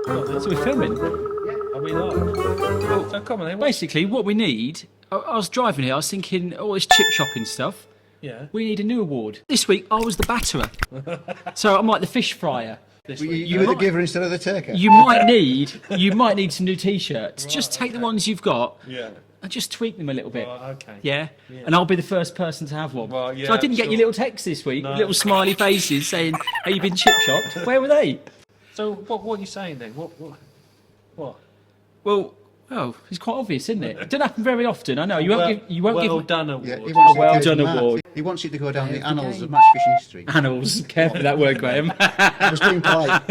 So we're filming. Are we live? Well, So come on then. basically, what we need... I was driving here, I was thinking, all this chip shopping stuff. Yeah. We need a new award. This week, I was the batterer. So I'm like the fish fryer. You were the giver instead of the taker. You might need some new T-shirts. Just take the ones you've got and just tweak them a little bit. Okay. Yeah? And I'll be the first person to have one. Well, yeah, so I didn't get sure. your little texts this week, No. little smiley faces saying, "Have you been chip shopped?" Where were they? So what are you saying then? What? Well, it's quite obvious, isn't it? It doesn't happen very often. I know you won't well give done award. Yeah, he wants well it to done go to award. Matt. He wants it to go down the annals game. of match fishing history. annals. Careful with that word, Graham. I was being polite.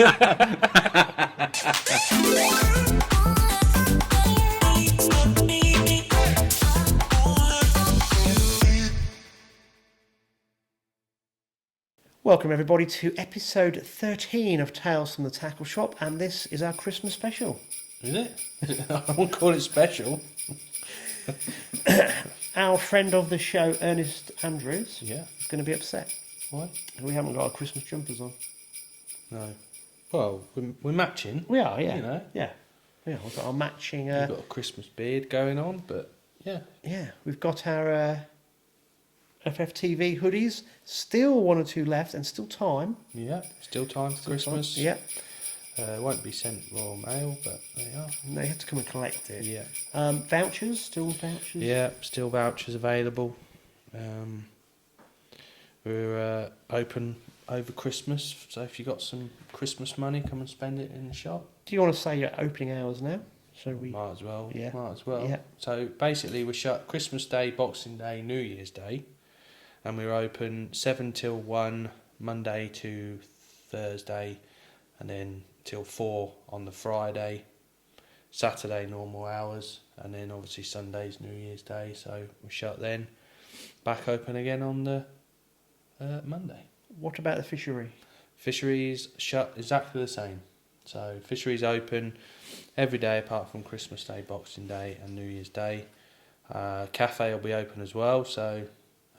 Welcome everybody to episode 13 of Tales from the Tackle Shop, and this is our Christmas special. Is it? I won't call it special. Our friend of the show, Ernest Andrews, Yeah. is going to be upset. Why? We haven't got our Christmas jumpers on. No. Well, we're matching. We are, yeah. You know. Yeah, we've got our matching... We've got a Christmas beard going on, but yeah. Yeah, we've got our FFTV hoodies. Still one or two left, and still time. Yeah. Still time for Christmas. Yeah, It won't be sent Royal Mail, but they are. they have to come and collect it. Yeah. Vouchers, still vouchers? Yeah, still vouchers available. We're open over Christmas, so if you got some Christmas money, come and spend it in the shop. Do you want to say your opening hours now? So we... Might as well. Yeah. Might as well. Yeah. So basically, we're shut Christmas Day, Boxing Day, New Year's Day, and we're open 7 till 1 Monday to Thursday, and then till 4 on the Friday. Saturday normal hours, and then obviously Sunday's New Year's Day, so we're shut then. Back open again on the Monday. What about the fishery? Fisheries shut exactly the same. So fisheries open every day apart from Christmas Day, Boxing Day and New Year's Day. Cafe will be open as well, so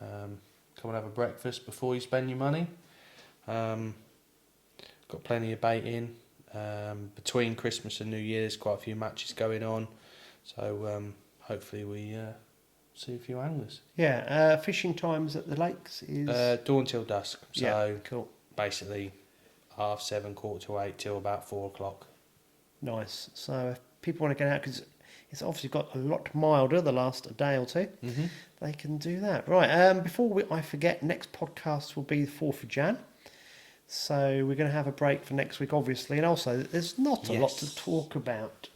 come and have a breakfast before you spend your money. Got plenty of bait in. Between Christmas and New Year's, quite a few matches going on, so hopefully we see a few anglers. Yeah, fishing times at the lakes is... Dawn till dusk, so yeah, cool. basically 7:30, 7:45 till about 4 o'clock. Nice. So if people want to get out, because it's obviously got a lot milder the last day or two, they can do that. Right, before I forget, next podcast will be the 4th of Jan. So we're going to have a break for next week, obviously, and also there's not a lot to talk about.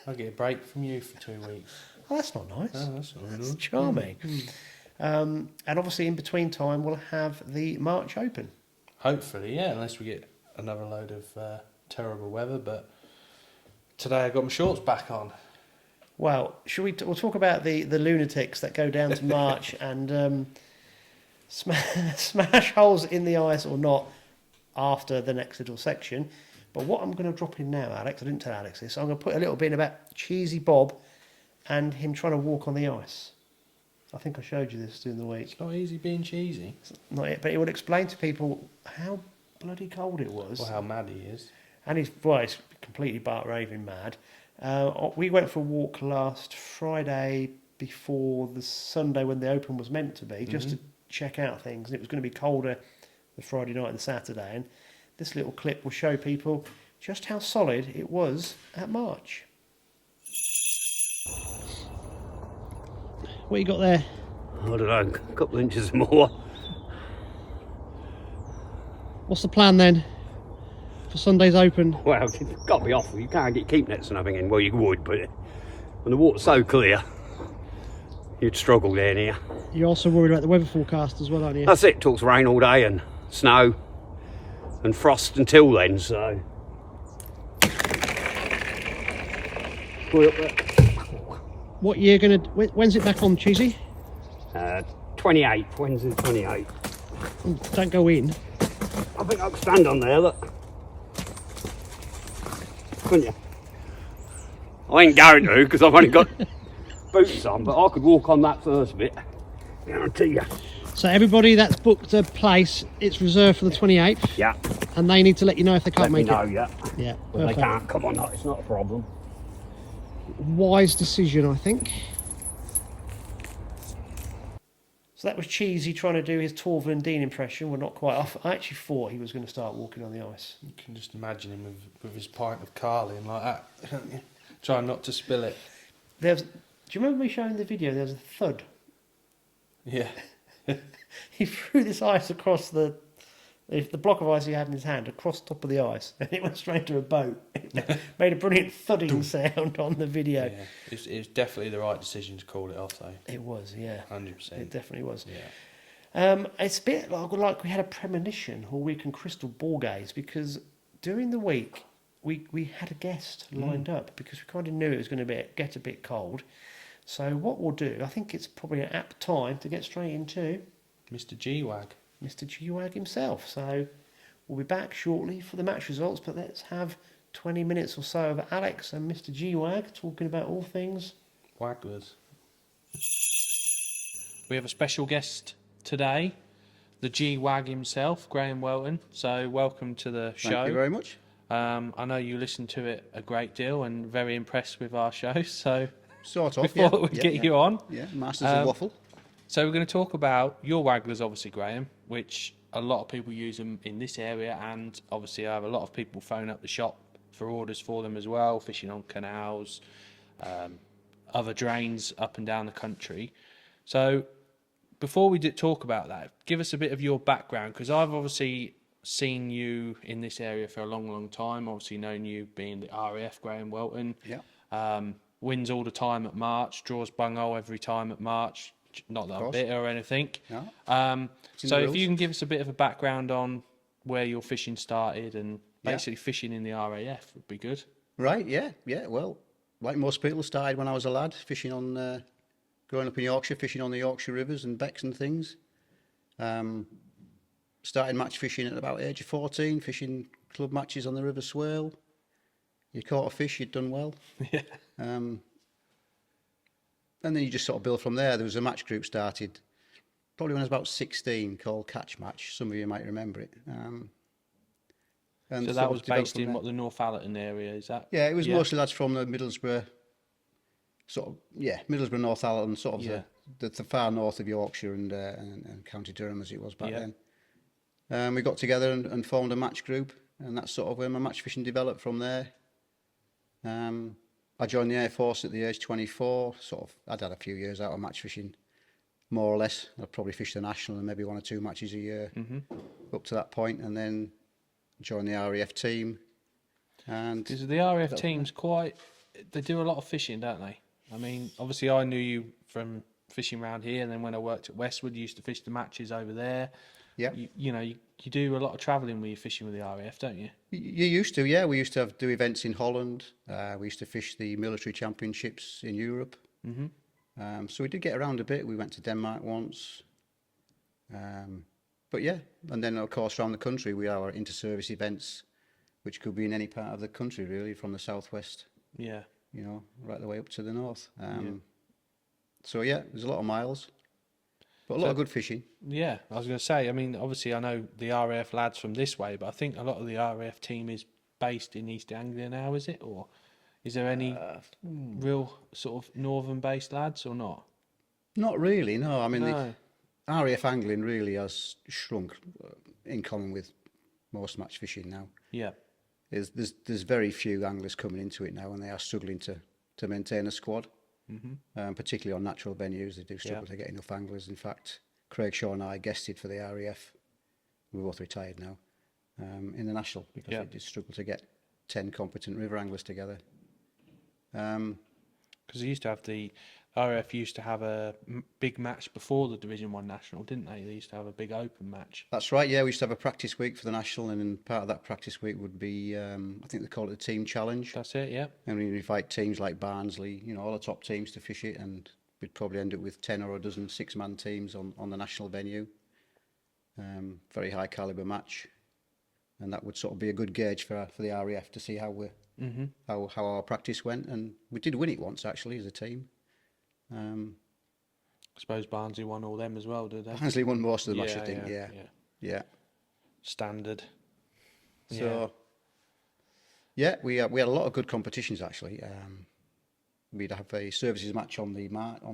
I'll get a break from you for 2 weeks. Oh, that's not nice. Oh, that's not That's good. charming. And obviously in between time we'll have the March Open. Hopefully, yeah, unless we get another load of terrible weather. But today I got my shorts back on. Well, we'll talk about the lunatics that go down to March and smash holes in the ice or not after the next little section. But what I'm going to drop in now, Alex, I didn't tell Alex this, I'm going to put a little bit in about Cheesy Bob and him trying to walk on the ice. I think I showed you this during the week. It's not easy being cheesy. Not yet, but it would explain to people how bloody cold it was. Or how mad he is. And he's completely bark raving mad. We went for a walk last Friday before the Sunday when the Open was meant to be, just to check out things. And it was going to be colder the Friday night and the Saturday. And this little clip will show people just how solid it was at March. What you got there? I don't know, a couple of inches more. What's the plan then for Sunday's Open? Well, it's got to be awful. You can't get keep nets and everything in. Well, you would, but when the water's so clear, you'd struggle down here. You're also worried about the weather forecast as well, aren't you? That's it. Talks rain all day and snow and frost until then, so. We're up there. What year gonna? When's it back on, Cheesy? 28, Wednesday 28. Don't go in. I think I can stand on there, look. Couldn't you? I ain't going to because I've only got boots on, but I could walk on that first bit. Guarantee you. So everybody that's booked a place, it's reserved for the 28th. Yeah. And they need to let you know if they can't Let me make know, it. yeah. Yeah, If they perfect. can't come or not, it's not a problem. Wise decision, I think. So that was Cheesy trying to do his Torval and Dean impression. We're not quite off. I actually thought he was going to start walking on the ice. You can just imagine him with his pint of Carling like that, can't you? Trying not to spill it. Do you remember me showing the video? There was a thud. Yeah. He threw this ice across the block of ice he had in his hand across the top of the ice, and it went straight to a boat. It made a brilliant thudding sound on the video. Yeah. It's definitely the right decision to call it off, though. It was, yeah. 100%. It definitely was. Yeah. It's a bit like we had a premonition, or we can crystal ball gaze, because during the week we had a guest lined up because we kind of knew it was going to get a bit cold. So what we'll do, I think it's probably an apt time to get straight into Mr. G-wag. Mr. G-wag himself. So we'll be back shortly for the match results, but let's have 20 minutes or so of Alex and Mr. G-wag talking about all things Wagglers. We have a special guest today, the G-wag himself, Graham Welton. So welcome to the show. Thank you very much. I know you listen to it a great deal and very impressed with our show. So Sort of. we thought we'd get you on. Yeah, masters of waffle. So we're going to talk about your wagglers, obviously, Graham, which a lot of people use them in this area, and obviously I have a lot of people phone up the shop for orders for them as well, fishing on canals, other drains up and down the country. So before we talk about that, give us a bit of your background, because I've obviously seen you in this area for a long, long time, obviously known you being the RAF Graham Welton. Yeah. Wins all the time at March, draws bunghole every time at March. Not that I'm bitter or anything. No. So if rules. you can give us a bit of a background on where your fishing started and basically fishing in the RAF would be good. Right, yeah. Well, like most people, started when I was a lad, fishing on, growing up in Yorkshire, fishing on the Yorkshire rivers and becks and things. Started match fishing at about age of 14, fishing club matches on the River Swale. You caught a fish, you'd done well. Yeah. And then you just sort of build from there. There was a match group started probably when I was about 16 called Catch Match. Some of you might remember it. And So sort that of was developed based from in there. what, the Northallerton area, is that? Yeah, it was mostly lads from the Middlesbrough, Middlesbrough, Northallerton, sort of the far north of Yorkshire and County Durham as it was back then. We got together and formed a match group, and that's sort of where my match fishing developed from there. I joined the Air Force at the age 24. I'd had a few years out of match fishing, more or less. I'd probably fished the national and maybe 1 or 2 matches a year up to that point, and then joined the RAF team. And Because the RAF team's they do a lot of fishing, don't they? I mean, obviously I knew you from fishing around here, and then when I worked at Westwood, you used to fish the matches over there. yeah, You do a lot of travelling when you're fishing with the RAF, don't you? you used to, yeah. We used to do events in Holland. We used to fish the military championships in Europe. So we did get around a bit. We went to Denmark once. But yeah, and then of course around the country we have our inter-service events, which could be in any part of the country really, from the southwest, Yeah. right the way up to the north. So yeah, there's a lot of miles, but a lot of good fishing. Yeah, I was going to say, I mean, obviously I know the RAF lads from this way, but I think a lot of the RAF team is based in East Anglia now, is it? Or is there any real sort of northern-based lads or not? Not really, no. I mean, No. the RAF angling really has shrunk in common with most match fishing now. Yeah. There's very few anglers coming into it now, and they are struggling to maintain a squad, particularly on natural venues. They do struggle to get enough anglers. In fact, Craig Shaw and I guested for the RAF. We're both retired now, in the national, because they did struggle to get 10 competent river anglers together. Because the RAF used to have a big match before the Division 1 National, didn't they? They used to have a big open match. That's right, yeah. We used to have a practice week for the national, and in part of that practice week would be, I think they call it the team challenge. That's it, yeah. And we'd invite teams like Barnsley, all the top teams to fish it, and we'd probably end up with 10 or a dozen 6-man teams on the national venue. Very high calibre match, and that would sort of be a good gauge for the RAF to see how how our practice went, and we did win it once actually as a team. I suppose Barnsley won all them as well, did they? Barnsley won most of the match, I think. Yeah. Standard. So, yeah, we had a lot of good competitions actually. We'd have a services match on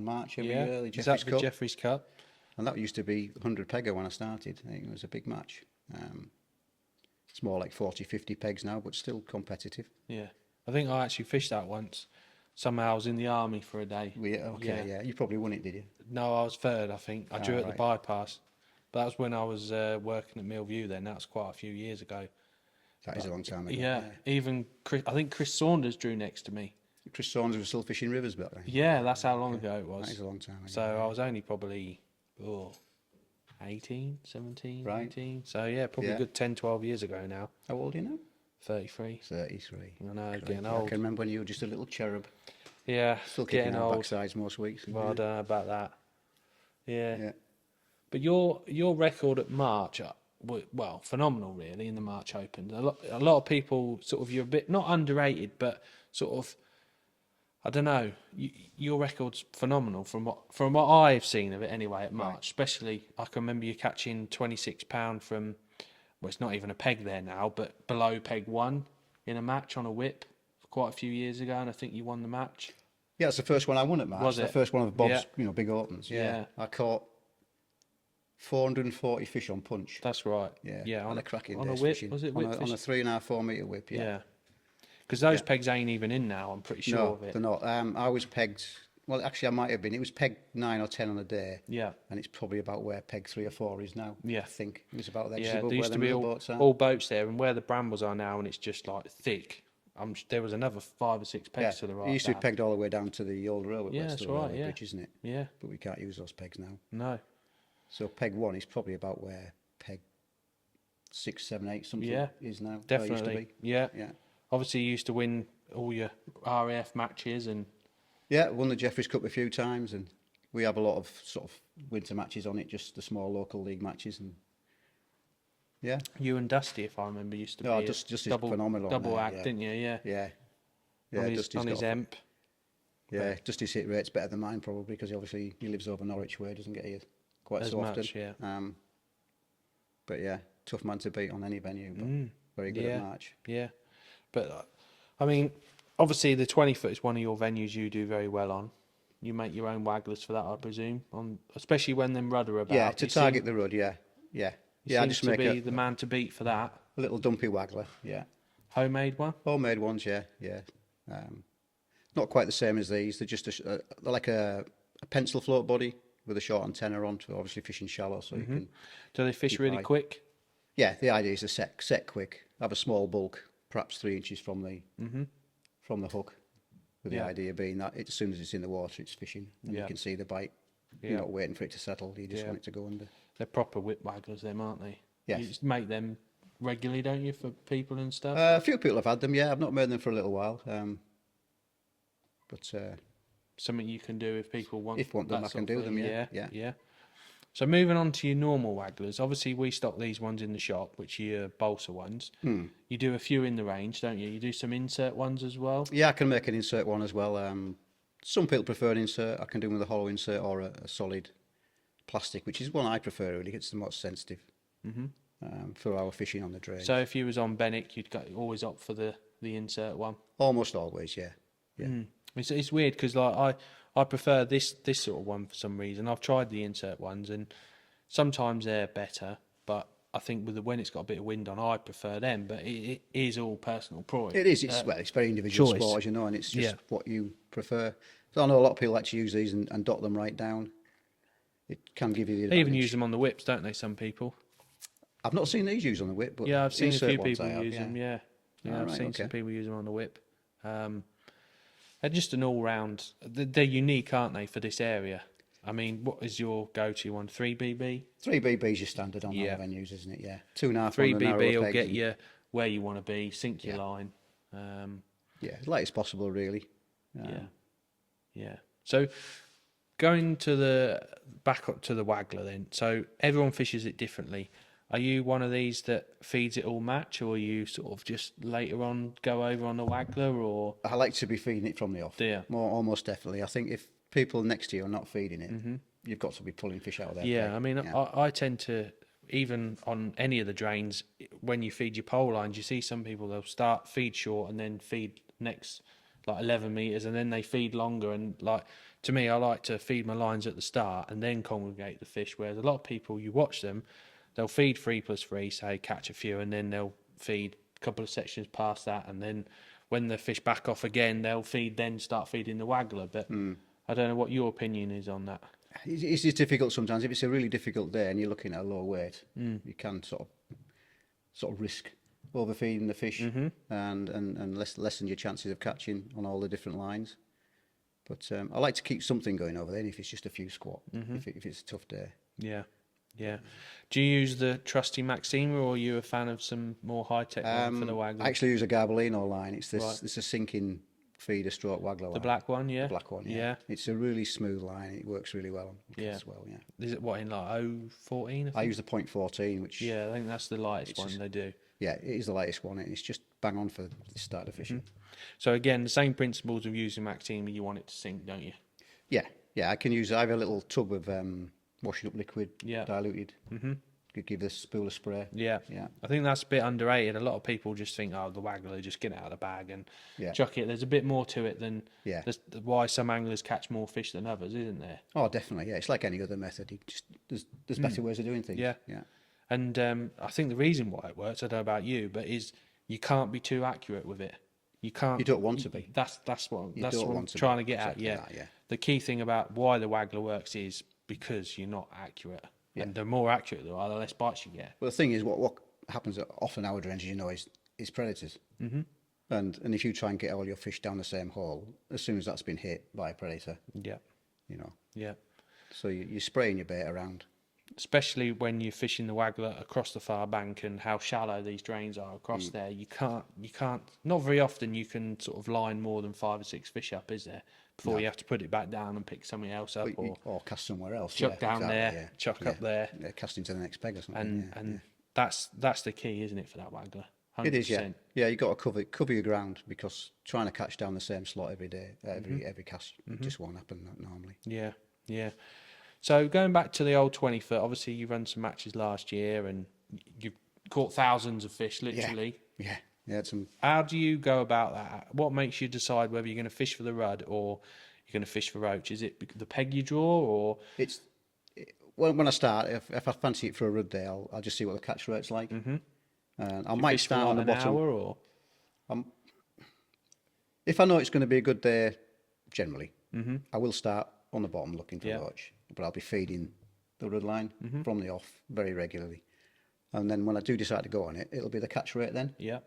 March every year, the Is Jeffreys that the Cup, Jeffreys Cup? and that used to be 100 pegger when I started. I think it was a big match. It's more like 40, 50 pegs now, but still competitive. Yeah. I think I actually fished that once. Somehow I was in the army for a day. Yeah. You probably won it, did you? No, I was third, I think. I drew at the right. bypass. But that was when I was working at Millview then. That was quite a few years ago. That is a long time ago. Yeah. Even I think Chris Saunders drew next to me. Chris Saunders was still fishing rivers back then. Yeah, that's how long ago it was. That is a long time ago. So I was only probably 18, 17, Right. 18. So yeah, probably a Yeah. good 10, 12 years ago now. How old are you now? 33. 33. I know, Crikey, getting I old. can remember when you were just a little cherub, Yeah, still kicking getting out old. backsides most weeks. Well, I don't know about that. Yeah. Yeah. But your record at March, well, phenomenal really in the March Open. A lot of people sort of, you're a bit not underrated, but sort of, I don't know. Your record's phenomenal from what I've seen of it anyway at March. Especially, I can remember you catching £26 from, well, it's not even a peg there now, but below peg 1 in a match on a whip quite a few years ago, and I think you won the match. Yeah, it's the first one I won at March. Was The it? first one of Bob's, Yeah. big opens. Yeah. Yeah. I caught 440 fish on punch. That's right. Yeah. Yeah. On a cracking on a day's whip. fishing. Was it on whip a 3.5, 4 metre whip? Yeah. Because those pegs ain't even in now, I'm pretty sure No, of it. they're not. I was pegged. Well, actually, I might have been. It was pegged 9 or 10 on a day. Yeah. And it's probably about where peg 3 or 4 is now. Yeah. I think it was about there. just Yeah, above there used where to the be mill all, boats are. all boats there, and where the brambles are now, and it's just like thick. There was another 5 or 6 pegs to the right. It used to be of that. pegged all the way down to the old railway. Yeah, West that's Hill right, Railway yeah. Bridge, isn't it? Yeah. But we can't use those pegs now. No. So peg 1 is probably about where peg 6, 7, 8 something Yeah. is now. or used to Definitely. be. Yeah. Yeah. Obviously, you used to win all your RAF matches, and Yeah, won the Jeffreys Cup a few times, and we have a lot of sort of winter matches on it, just the small local league matches, and yeah, you and Dusty, if I remember, used to No, be a Dust- Dusty's double phenomenal on double there, act, yeah. didn't you? Yeah. yeah, yeah. on his, Dusty's on his got a- emp. Yeah, Dusty's hit rate's better than mine probably because obviously he lives over Norwich way, doesn't get here quite As so often. much, yeah. But yeah, tough man to beat on any venue, but very good Yeah. at March. Yeah, but I mean, obviously the 20 foot is one of your venues you do very well on. You make your own wagglers for that, I presume, on especially when them rudder about. Yeah, to You target seem, the rud, yeah. you Yeah, I seem just to make be a the man to beat for that. little dumpy waggler, yeah. Homemade one. Homemade ones, yeah. Not quite the same as these. They're just they're like a pencil float body with a short antenna on to obviously fishing shallow, so you can. Do they fish Keep really high. quick? Yeah, the idea is to set quick, have a small bulk, perhaps 3 inches from the hook. With the Yeah. idea being that as soon as it's in the water, it's fishing, and Yeah. you can see the bite. Yeah. You're not waiting for it to settle. You just Yeah. want it to go under. They're proper whip wagglers, them, aren't they? Yes. You just make them regularly, don't you, for people and stuff? A few people have had them. Yeah, I've not made them for a little while. But Something you can do if people want. If want them, that I can sort do of them, thing. yeah, Yeah. yeah. So moving on to your normal wagglers, obviously we stock these ones in the shop, which are your balsa ones. You do a few in the range, don't you? You do some insert ones as well. yeah, I can make an insert one as well. Some people prefer an insert. I can do them with a hollow insert or a solid plastic, which is one I prefer. Really, it's the most sensitive for our fishing on the drain. So if you was on Benwick, always opt for the insert one. Almost always, yeah. It's weird because like I prefer this sort of one for some reason. I've tried the insert ones and sometimes they're better, but I think when it's got a bit of wind on, I prefer them. But it is all personal choice. It is. It's it's very individual choice. sport, as you know, and it's just Yeah. what you prefer. So I know a lot of people like to use these and dot them right down. It can give you the They advantage. even use them on the whips, don't they? Some people. I've not seen these used on the whip, but Yeah, I've seen a insert few ones people I have, use them. Yeah, Ah, I've right, seen some okay. people use them on the whip. They're just an all-round. They're unique, aren't they, for this area? I mean, what is your go-to one? 3BB. 3BB is your standard on Yeah. our venues, isn't it? Yeah, 2.5 3BB on the narrower will pegs get and- you where you want to be, sink your Yeah. line. Yeah, as light as possible, really. Yeah. So going to back up to the waggler then. So everyone fishes it differently. Are you one of these that feeds it all match, or are you sort of just later on go over on the waggler, or I like to be feeding it from the off. Do you? Almost definitely. I think if people next to you are not feeding it, you've got to be pulling fish out of their yeah? peg. I mean, Yeah. I tend to even on any of the drains, when you feed your pole lines, you see some people, they'll start feed short and then feed next like 11 meters, and then they feed longer. And like, to me, I like to feed my lines at the start and then congregate the fish. Whereas a lot of people, you watch them, they'll feed 3+3, say catch a few, and then they'll feed a couple of sections past that, and then when the fish back off again, they'll start feeding the waggler. But I don't know what your opinion is on that. It's just difficult sometimes. If it's a really difficult day and you're looking at a low weight, you can sort of risk overfeeding the fish and lessen your chances of catching on all the different lines. But I like to keep something going over there, if it's just a few squat, if it's a tough day. Yeah. Yeah. Do you use the trusty Maxima, or are you a fan of some more high-tech line for the waggler? I actually use a Garbolino line. It's a sinking feeder stroke waggler line. The black one, yeah? The black one, yeah. It's a really smooth line. It works really well as well, yeah. Is it what, in like 014? I use the .14, which... Yeah, I think that's the lightest one they do. Yeah, it is the lightest one. It's just bang on for the start of fishing. So again, the same principles of using Maxima, you want it to sink, don't you? Yeah. I have a little tub of washing up liquid, diluted. Could give the spool a spray. Yeah. I think that's a bit underrated. A lot of people just think, oh, the waggler, just get it out of the bag and chuck it. There's a bit more to it than why some anglers catch more fish than others, isn't there? Oh, definitely. Yeah, it's like any other method. There's better ways of doing things. Yeah. And I think the reason why it works, I don't know about you, but is you can't be too accurate with it. You can't. You don't want to be. That's what I'm trying to get at. Yeah. The key thing about why the waggler works is because you're not accurate. Yeah. And the more accurate you are, the less bites you get. Well, the thing is, what happens often our ranges, is predators. And if you try and get all your fish down the same hole, as soon as that's been hit by a predator, so you're spraying your bait around. Especially when you're fishing the waggler across the far bank and how shallow these drains are across there, you can't. Not very often you can sort of line more than 5 or 6 fish up, is there? Before you have to put it back down and pick something else up, or cast somewhere else. Chuck down there, chuck up there. Yeah, cast into the next peg or something. And that's the key, isn't it, for that waggler? 100%. It is, yeah. Yeah, you got to cover your ground, because trying to catch down the same slot every day, every cast, just won't happen normally. Yeah. So going back to the old 20-foot, obviously you run some matches last year and you've caught thousands of fish, literally. Yeah. How do you go about that? What makes you decide whether you're going to fish for the rudd or you're going to fish for roach? Is it the peg you draw, or when I start, if I fancy it for a rudd day, I'll just see what the catch rate's like. And I might start on the bottom. Hour, or if I know it's going to be a good day, generally, I will start on the bottom looking for roach, but I'll be feeding the rudd line from the off very regularly. And then when I do decide to go on it, it'll be the catch rate then. Yeah.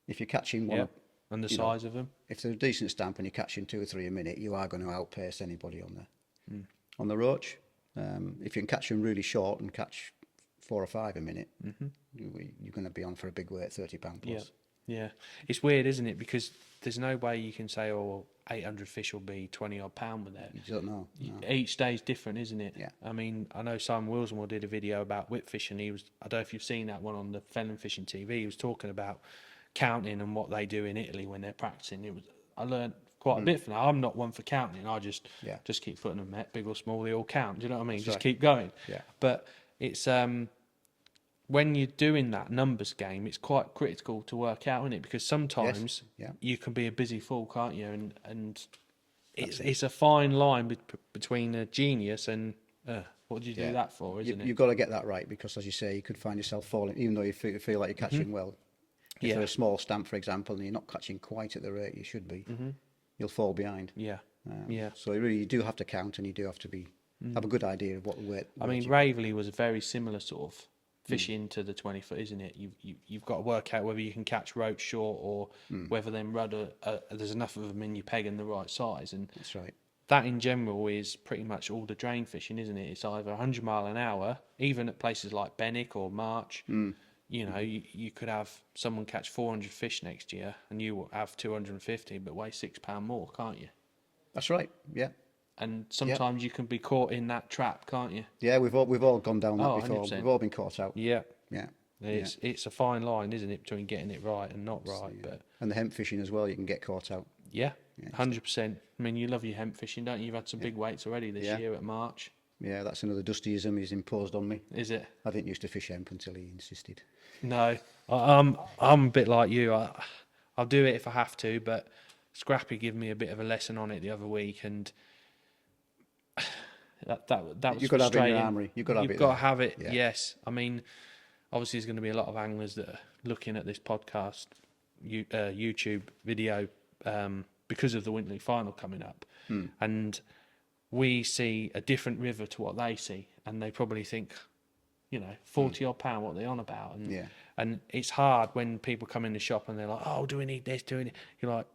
If you're catching one, and the size of them. If they're a decent stamp and you're catching 2 or 3 a minute, you are going to outpace anybody on the roach. If you can catch them really short and catch 4 or 5 a minute, you're going to be on for a big weight, £30 plus. Yeah. It's weird, isn't it? Because there's no way you can say, 800 fish will be 20 odd pound with it. You don't know. No. Each day's different, isn't it? Yeah. I mean, I know Simon Wilsonwell did a video about whip fishing. I don't know if you've seen that one on the Fenland Fishing TV. He was talking about counting and what they do in Italy when they're practicing. I learned quite a bit from that. I'm not one for counting. I just keep putting them at big or small, they all count. Do you know what I mean? Just keep going. Yeah. But it's when you're doing that numbers game, it's quite critical to work out, isn't it? Because sometimes you can be a busy fool, can't you? And it's a fine line between a genius and what do you do that for, isn't it? You've got to get that right, because, as you say, you could find yourself falling, even though you feel like you're catching well. If they're a small stamp, for example, and you're not catching quite at the rate you should be, you'll fall behind. So you do have to count, and you do have to have a good idea of what the weight. I mean, Raveley was a very similar sort of fishing to the 20-foot, isn't it? You've got to work out whether you can catch roach short, or whether them rudder there's enough of them in your peg and the right size. And that's right. That in general is pretty much all the drain fishing, isn't it? It's either 100 mile an hour, even at places like Benwick or March. You could have someone catch 400 fish next year, and you will have 250, but weigh £6 more, can't you? That's right. Yeah. And sometimes you can be caught in that trap, can't you? Yeah, we've all gone down that before. 100%. We've all been caught out. Yeah. Yeah. It's a fine line, isn't it, between getting it right and not right. But and the hemp fishing as well, you can get caught out. Yeah, 100%. I mean, you love your hemp fishing, don't you? You've had some big weights already this year at March. Yeah, that's another Dustyism he's imposed on me. Is it? I didn't used to fish hemp until he insisted. No, I'm a bit like you. I'll do it if I have to, but Scrappy gave me a bit of a lesson on it the other week, and that was You've got to have it in frustrating. your armoury. You've got to have You've it got to there. have it. Yeah. Yes, I mean, obviously there's going to be a lot of anglers that are looking at this podcast, YouTube video, because of the Winter League final coming up, and we see a different river to what they see, and they probably think, 40 odd pound, what are they on about? And and it's hard when people come in the shop and they're like, oh, do we need this? Do we need... You're like,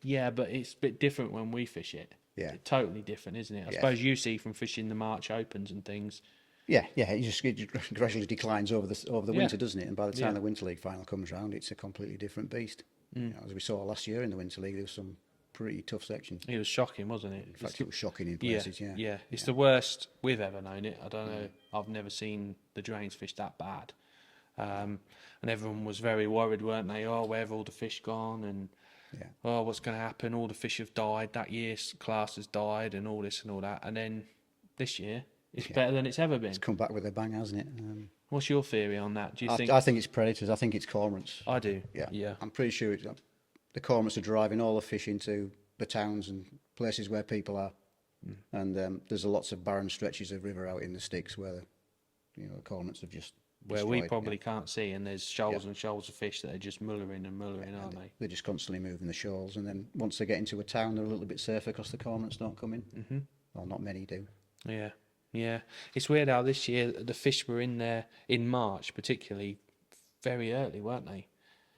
yeah, but it's a bit different when we fish it. Yeah. It's totally different, isn't it? I suppose you see from fishing the March Opens and things. Yeah, it gradually declines over the winter, doesn't it? And by the time Yeah. the Winter League final comes round, it's a completely different beast. As we saw last year in the Winter League, there was some pretty tough sections. It was shocking, wasn't it? In fact, it was shocking in places. Yeah, It's the worst we've ever known it. I don't know. I've never seen the drains fish that bad. And everyone was very worried, weren't they? Oh, where have all the fish gone? And oh, what's going to happen? All the fish have died. That year's class has died, and all this and all that. And then this year, it's better than it's ever been. It's come back with a bang, hasn't it? What's your theory on that? Do you think? I think it's predators. I think it's cormorants. I do. Yeah. I'm pretty sure the cormorants are driving all the fish into the towns and places where people are. And there's lots of barren stretches of river out in the sticks where the cormorants have just Where we destroyed, probably can't see, and there's shoals and shoals of fish that are just mullering and mullering, aren't they? They're just constantly moving the shoals, and then once they get into a town, they're a little bit safer because the cormorants don't come in. Well, not many do. Yeah. It's weird how this year the fish were in there in March, particularly very early, weren't they?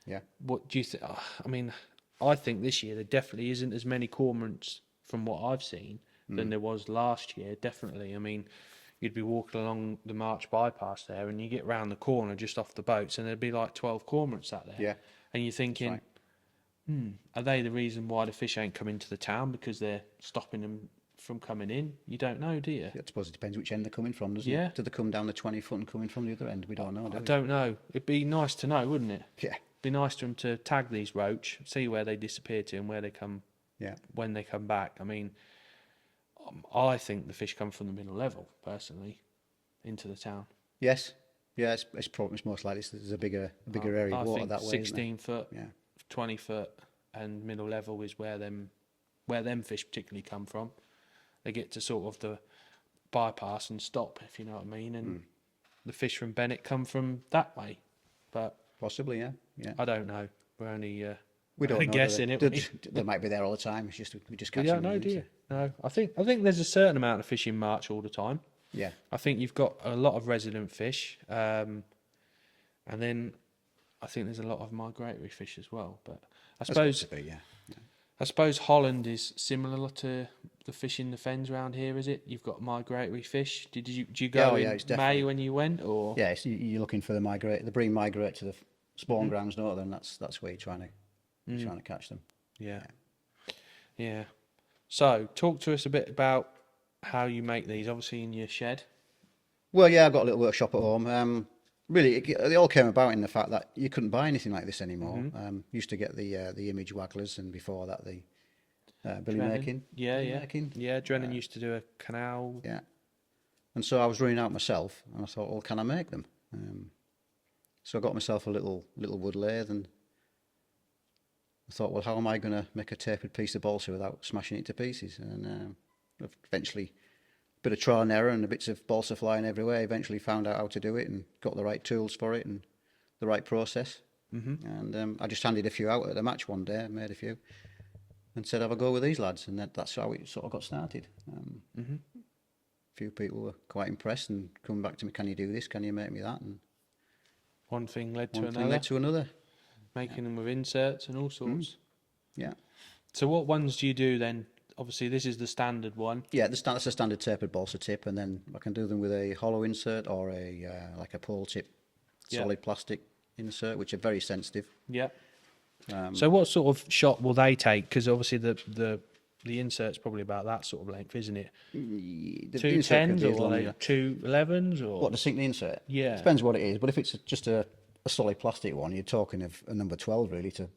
Yeah. What do you think? I mean, I think this year there definitely isn't as many cormorants from what I've seen than there was last year. Definitely. I mean, you'd be walking along the March bypass there, and you get round the corner just off the boats, and there'd be like 12 cormorants out there. Yeah. And you're thinking, are they the reason why the fish ain't coming to the town because they're stopping them from coming in? You don't know, do you? I suppose it depends which end they're coming from, doesn't Yeah. it? Do they come down the 20-foot and coming from the other end? We don't know, do I we? don't know. It'd be nice to know, wouldn't it? Yeah. Be nice to them to tag these roach, see where they disappear to and where they come, when they come back. I mean, I think the fish come from the middle level, personally, into the town. Yes. Yeah, it's probably most likely there's a bigger area of water think that way. 16 foot, Yeah. 20 foot, and middle level is where them fish particularly come from. They get to sort of the bypass and stop, if you know what I mean. And the fish from Bennett come from that way, but Possibly, yeah. I don't know. We're only We don't know. guessing it. They might be there all the time. It's just we just catch You don't them. know, do you? No, I think there's a certain amount of fish in March all the time. Yeah. I think you've got a lot of resident fish, and then I think there's a lot of migratory fish as well. But I suppose Yeah. I suppose Holland is similar to the fish in the fens around here, is it? You've got migratory fish. Do you go it's in definitely. May when you went, or Yeah, you're looking for the bream migrate to the spawn grounds, don't they? And that's where you're trying to catch them. Yeah. So talk to us a bit about how you make these. Obviously in your shed. Well, yeah, I've got a little workshop at home. Really, it all came about in the fact that you couldn't buy anything like this anymore. Used to get the image wagglers, and before that the Billy Makin. Yeah, Drennan used to do a canal. Yeah. And so I was running out myself, and I thought, well, can I make them? So I got myself a little wood lathe, and I thought, well, how am I going to make a tapered piece of balsa without smashing it to pieces? And eventually, a bit of trial and error and the bits of balsa flying everywhere, eventually found out how to do it and got the right tools for it and the right process. And I just handed a few out at a match one day, made a few, and said, have a go with these lads. And that's how it sort of got started. A few people were quite impressed and come back to me, can you do this? Can you make me that? And One thing led to one another. thing led to another. Making them with inserts and all sorts. Yeah. So what ones do you do then? Obviously, this is the standard one. Yeah, that's a standard tapered balsa tip, and then I can do them with a hollow insert or a like a pole tip solid plastic insert, which are very sensitive. Yeah. So what sort of shot will they take? Because obviously the insert's probably about that sort of length, isn't it? The 210s insert or like 211s or what, to sink the insert? Yeah. Depends what it is, but if it's just a solid plastic one, you're talking of a number 12 really to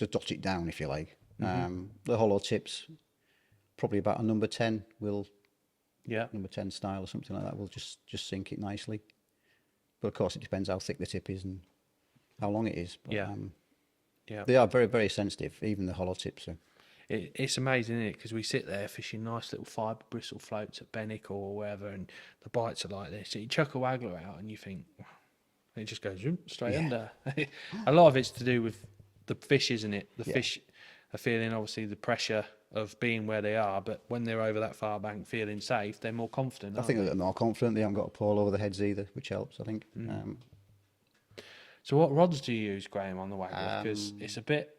dot it down, if you like. The hollow tips, probably about a number 10 will Yeah. number 10 style or something like that will just sink it nicely. But of course, it depends how thick the tip is and how long it is. But, Yeah. Yeah. they are very, very sensitive, even the hollow tips. Are. It's amazing, isn't it? Because we sit there fishing nice little fibre bristle floats at Benwick or wherever, and the bites are like this. So you chuck a waggler out and you think, it just goes straight under. A lot of it's to do with the fish, isn't it? The fish are feeling, obviously, the pressure of being where they are, but when they're over that far bank feeling safe, they're more confident. I think they? they're more confident. They haven't got a pole over the heads either, which helps, I think. So what rods do you use, Graham, on the waggler? Because it's a bit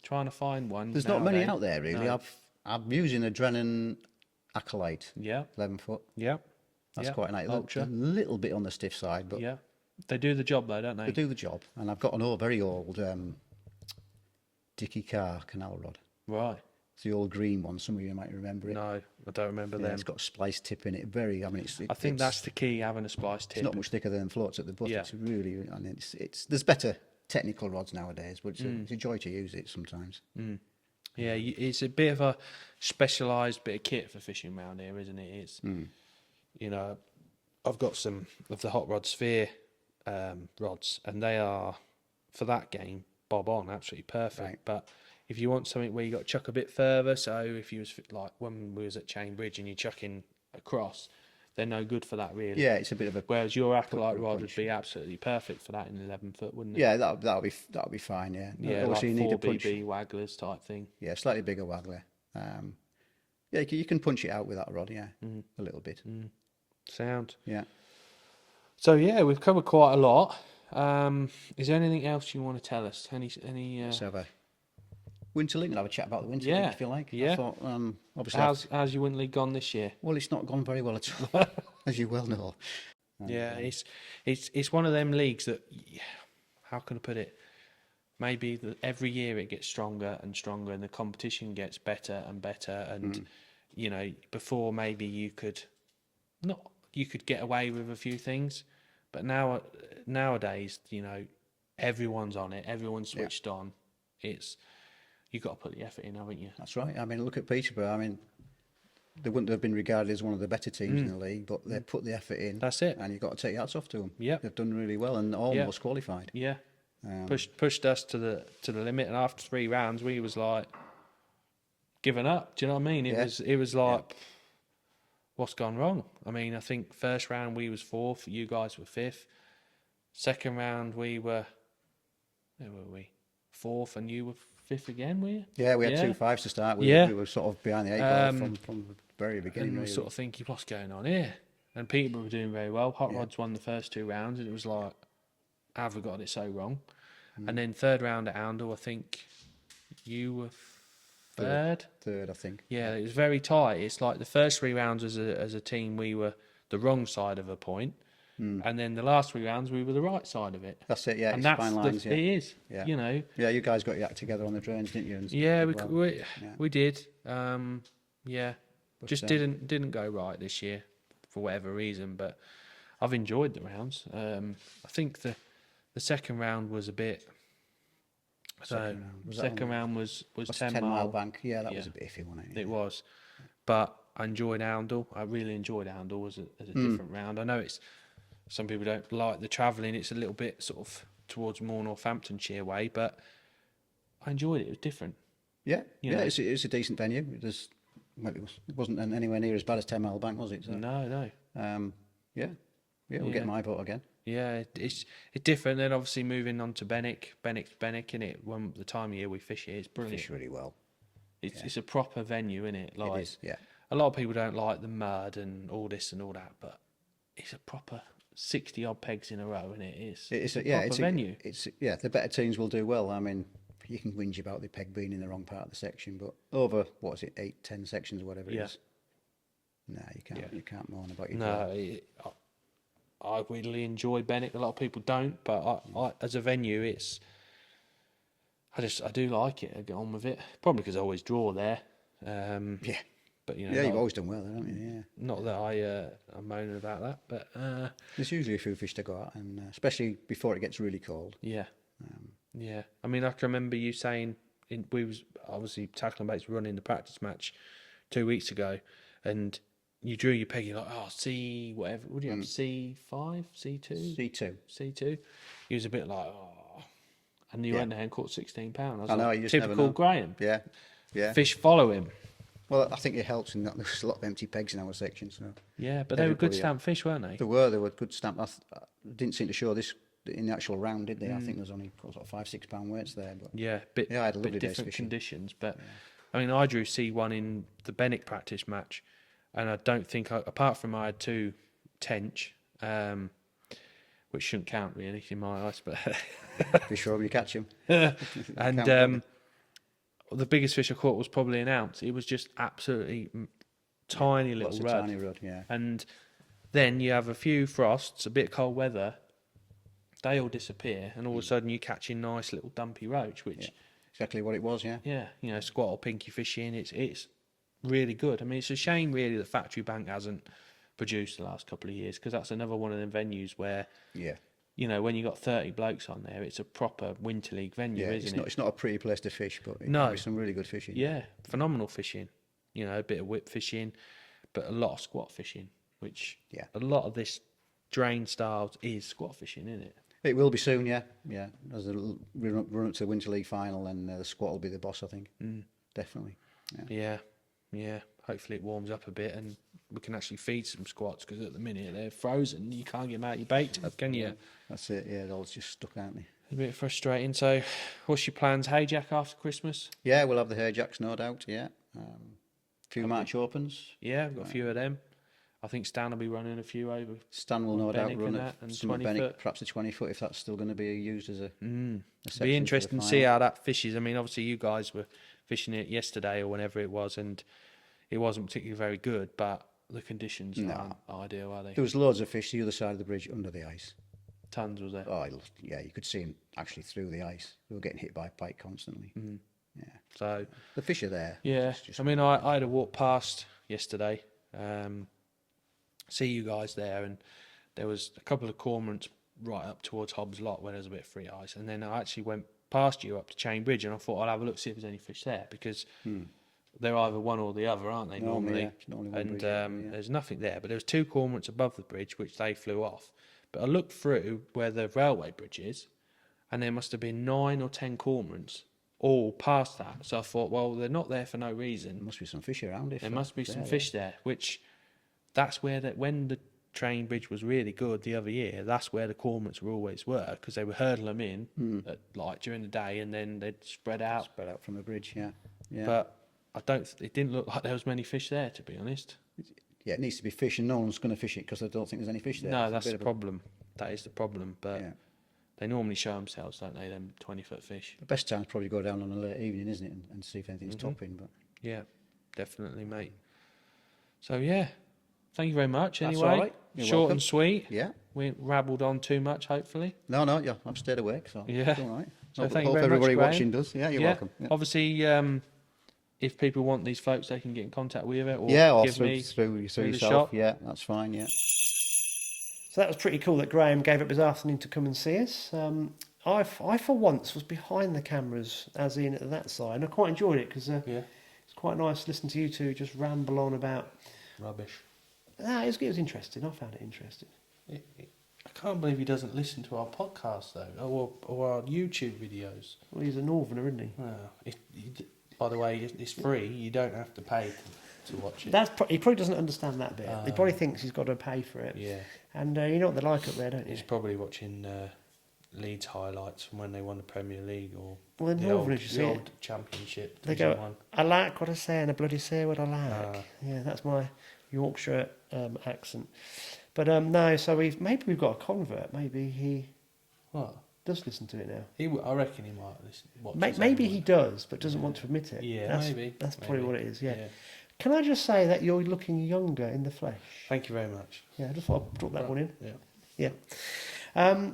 trying to find one. There's not many nowadays. out there, really. No. I'm using a Drennan Acolyte, Yeah. 11 foot. Yeah. That's quite nice. Ultra. A little bit on the stiff side, but Yeah. They do the job though, don't they? they do the job. And I've got an very old Dickie Carr canal rod. Right. It's the old green one. Some of you might remember it. No, I don't remember Yeah, them. it's got a splice tip in it. I think that's the key, having a splice tip. It's not much thicker than floats at the butt. Yeah. It's really, and it's there's better technical rods nowadays, but it's a joy to use it sometimes. Yeah, it's a bit of a specialised bit of kit for fishing around here, isn't it? It's, you know, I've got some of the Hot Rod Sphere rods, and they are, for that game, bob on, absolutely perfect. Right. But if you want something where you got to chuck a bit further, so if you was like when we was at Chain Bridge and you're chucking across, they're no good for that really. Yeah, it's a bit of a Whereas your Acolyte rod would be absolutely perfect for that in 11 foot, wouldn't it? yeah. That'll be fine. Yeah. Yeah, Obviously like you need a 4BB wagglers type thing. Yeah, slightly bigger waggler. Yeah, you can punch it out with that rod. Yeah, a little bit. Sound. Yeah. So yeah, we've covered quite a lot. Is there anything else you want to tell us? Any? Let's have a winter league and have a chat about the winter Yeah, league if you like. yeah. I thought, obviously, How's your winter league gone this year? well, it's not gone very well at all, as you well know. Yeah, it's one of them leagues that, how can I put it? Maybe every year it gets stronger and stronger, and the competition gets better and better. And you know, before maybe you could get away with a few things, but nowadays, you know, everyone's on it, everyone's switched on. You've got to put the effort in, haven't you? That's right. I mean, look at Peterborough. I mean, they wouldn't have been regarded as one of the better teams in the league, but they put the effort in. That's it. And you've got to take your hats off to them. Yeah. They've done really well and almost qualified. Yeah. Pushed us to the limit, and after 3 rounds, we was like giving up. Do you know what I mean? It was like, what's gone wrong? I mean, I think first round we was 4th, you guys were 5th. Second round we were, where were we? 4th, and you were 5th again, were you? Yeah, we had 2 5s to start. We were sort of behind the 8 ball from the very beginning. And we Really. sort of thinking, what's going on here? And Peterborough were doing very well. Hot Rods won the first 2 rounds, and it was like, have we got it so wrong? And then 3rd round at Oundle, I think you were 3rd. 3rd, I think. Yeah, it was very tight. It's like the first 3 rounds as a team, we were the wrong side of a point. And then the last 3 rounds, we were the right side of it. That's it, yeah. And it's that's fine lines, it is, Yeah. you know. Yeah, you guys got your act together on the drains, didn't you? And Yeah, did well. we did. Yeah, But, just didn't go right this year for whatever reason. But I've enjoyed the rounds. I think the second round was a bit. Second round was 10 mile bank. Yeah, that was a bit iffy, wasn't it? It was, but I enjoyed Oundle. I really enjoyed Oundle as a different round. I know some people don't like the travelling. It's a little bit sort of towards more Northamptonshire way, but I enjoyed it. It was different. Yeah, You know. it's a decent venue. It wasn't anywhere near as bad as 10 Mile Bank, was it? So, No. yeah, we'll get my vote again. Yeah, it's different. Then obviously moving on to Benwick, and it when the time of year we fish it, it's brilliant. Fish really well. It's a proper venue, isn't it? Like, It is, yeah. A lot of people don't like the mud and all this and all that, but it's a proper 60 odd pegs in a row, and it's a proper venue. The better teams will do well. I mean, you can whinge about the peg being in the wrong part of the section, but over 8, 10 sections or whatever it is. No, you can't. Yeah. You can't moan about your No, I really enjoy Benwick. A lot of people don't, but I as a venue, I do like it. I get on with it. Probably because I always draw there. Yeah. But you know, Yeah, you've always done well, haven't you? Yeah. not that I'm moaning about that, but There's usually a few fish to go out, and especially before it gets really cold. yeah. Yeah, I mean, I can remember you saying we was obviously tackling baits running the practice match 2 weeks ago, and you drew your peg, you're like, oh, C, whatever. What do you have? C5, C2? C2. You was a bit like, oh. And you went there and caught £16. I was I know, like, you just never typical know. Graham. Yeah. Fish follow him. Well, I think it helps in that there's a lot of empty pegs in our section. So Yeah, but they were good everybody- stamp fish, weren't they? They were good stamp. Didn't seem to show this in the actual round, did they? I think there's only sort of £5-6 weights there. But Yeah, I had a lovely bit day's different fishing. conditions. But I mean, I drew C1 in the Benwick practice match, and I don't think, apart from I had 2 tench, which shouldn't count really in my eyes, but be sure you catch them. and the biggest fish I caught was probably an ounce. It was just absolutely tiny little Lots of rudd. tiny rudd, yeah. And then you have a few frosts, a bit of cold weather, they all disappear, and all of a sudden you catch a nice little dumpy roach, which Exactly what it was, yeah. you know, squat or pinky fishing. It's really good. I mean, it's a shame really that Factory Bank hasn't produced the last couple of years, because that's another one of them venues where, Yeah. you know, when you got 30 blokes on there, it's a proper winter league venue, Yeah, isn't it? it's not a pretty place to fish, but it No. can be some really good fishing. Yeah, phenomenal fishing. You know, a bit of whip fishing, but a lot of squat fishing, which a lot of this drain styles is squat fishing, isn't it? It will be soon, yeah. As a run up to the Winter League final, and the squat will be the boss, I think. Definitely. Yeah. Hopefully it warms up a bit and we can actually feed some squats, because at the minute they're frozen. You can't get them out of your bait tub, can you? That's it, yeah. They're all just stuck, aren't they? A bit frustrating. So, what's your plans, hey Jack, after Christmas? Yeah, we'll have the hairjacks, no doubt, yeah. Few March Opens. Yeah, we've got a few of them. I think Stan will be running a few over. Stan will no doubt Benwick run and it, that, and some at 20 Benwick, foot. perhaps a 20 foot, if that's still going to be used as a section for Be the interesting to final. see how that fishes. I mean, obviously you guys were fishing it yesterday or whenever it was, and it wasn't particularly very good, but the conditions aren't ideal, are they? There was loads of fish the other side of the bridge under the ice. Tons, was there? Oh, yeah, you could see them actually through the ice. They were getting hit by pike constantly. Yeah, So, the fish are there. yeah. It's just- I mean, I had a walk past yesterday, see you guys there, and there was a couple of cormorants right up towards Hobbs Lock where there's a bit of free ice, and then I actually went past you up to Chain Bridge, and I thought I'll have a look, see if there's any fish there, because they're either one or the other, aren't they, normally? Yeah, it's normally one And bridge, yeah. there's nothing there, but there was 2 cormorants above the bridge, which they flew off. But I looked through where the railway bridge is, and there must have been 9 or 10 cormorants all past that. So I thought, well, they're not there for no reason. There must be some fish around. If There must be they're some there. fish there, which that's where when the train bridge was really good the other year, that's where the cormorants always were, because they would hurdle them in at, like during the day, and then they'd spread out. Spread out from the bridge, yeah. But it didn't look like there was many fish there, to be honest. Yeah, it needs to be fish, and no one's going to fish it because I don't think there's any fish there. No, It's a that's bit the of a- problem. That is the problem. But Yeah. they normally show themselves, don't they? Them 20-foot fish. The best time's probably go down on a late evening, isn't it, and see if anything's Mm-hmm. topping. But Yeah, definitely, mate. So yeah, thank you very much. That's Anyway, all right. You're short welcome. and sweet. yeah, We ain't rabbled on too much, hopefully. no, yeah, I've stayed awake, so Yeah. it's all right. So hope, thank you hope very much, everybody Graham. watching does. Yeah, you're welcome. Yeah. Obviously, if people want these folks, they can get in contact with it, or Yeah, or give through, me through the yourself. shop. Yeah, that's fine. Yeah. So that was pretty cool that Graham gave up his afternoon to come and see us. I for once was behind the cameras, as in at that side, and I quite enjoyed it because it's quite nice to listen to you two just ramble on about Rubbish. it was interesting. I found it interesting. I can't believe he doesn't listen to our podcast though, or our YouTube videos. Well, he's a northerner, isn't he? Well, by the way, it's free. You don't have to pay to watch it. He probably doesn't understand that bit. He probably thinks he's got to pay for it. Yeah, And you know what they're like up there, don't you? he's probably watching Leeds highlights from when they won the Premier League or Well, the Northerners, you see it. old Championship. They Division go, One. I like what I say and I bloody say what I like. Yeah, that's my Yorkshire accent. But no, so we've got a convert. Maybe he What? does listen to it now. I reckon he might listen. Watch his Maybe own he one. does, but doesn't want to admit it. Yeah, maybe. That's probably maybe. what it is. Yeah. Can I just say that you're looking younger in the flesh? Thank you very much. Yeah, I just thought I'd drop that one in. Yeah. Yeah.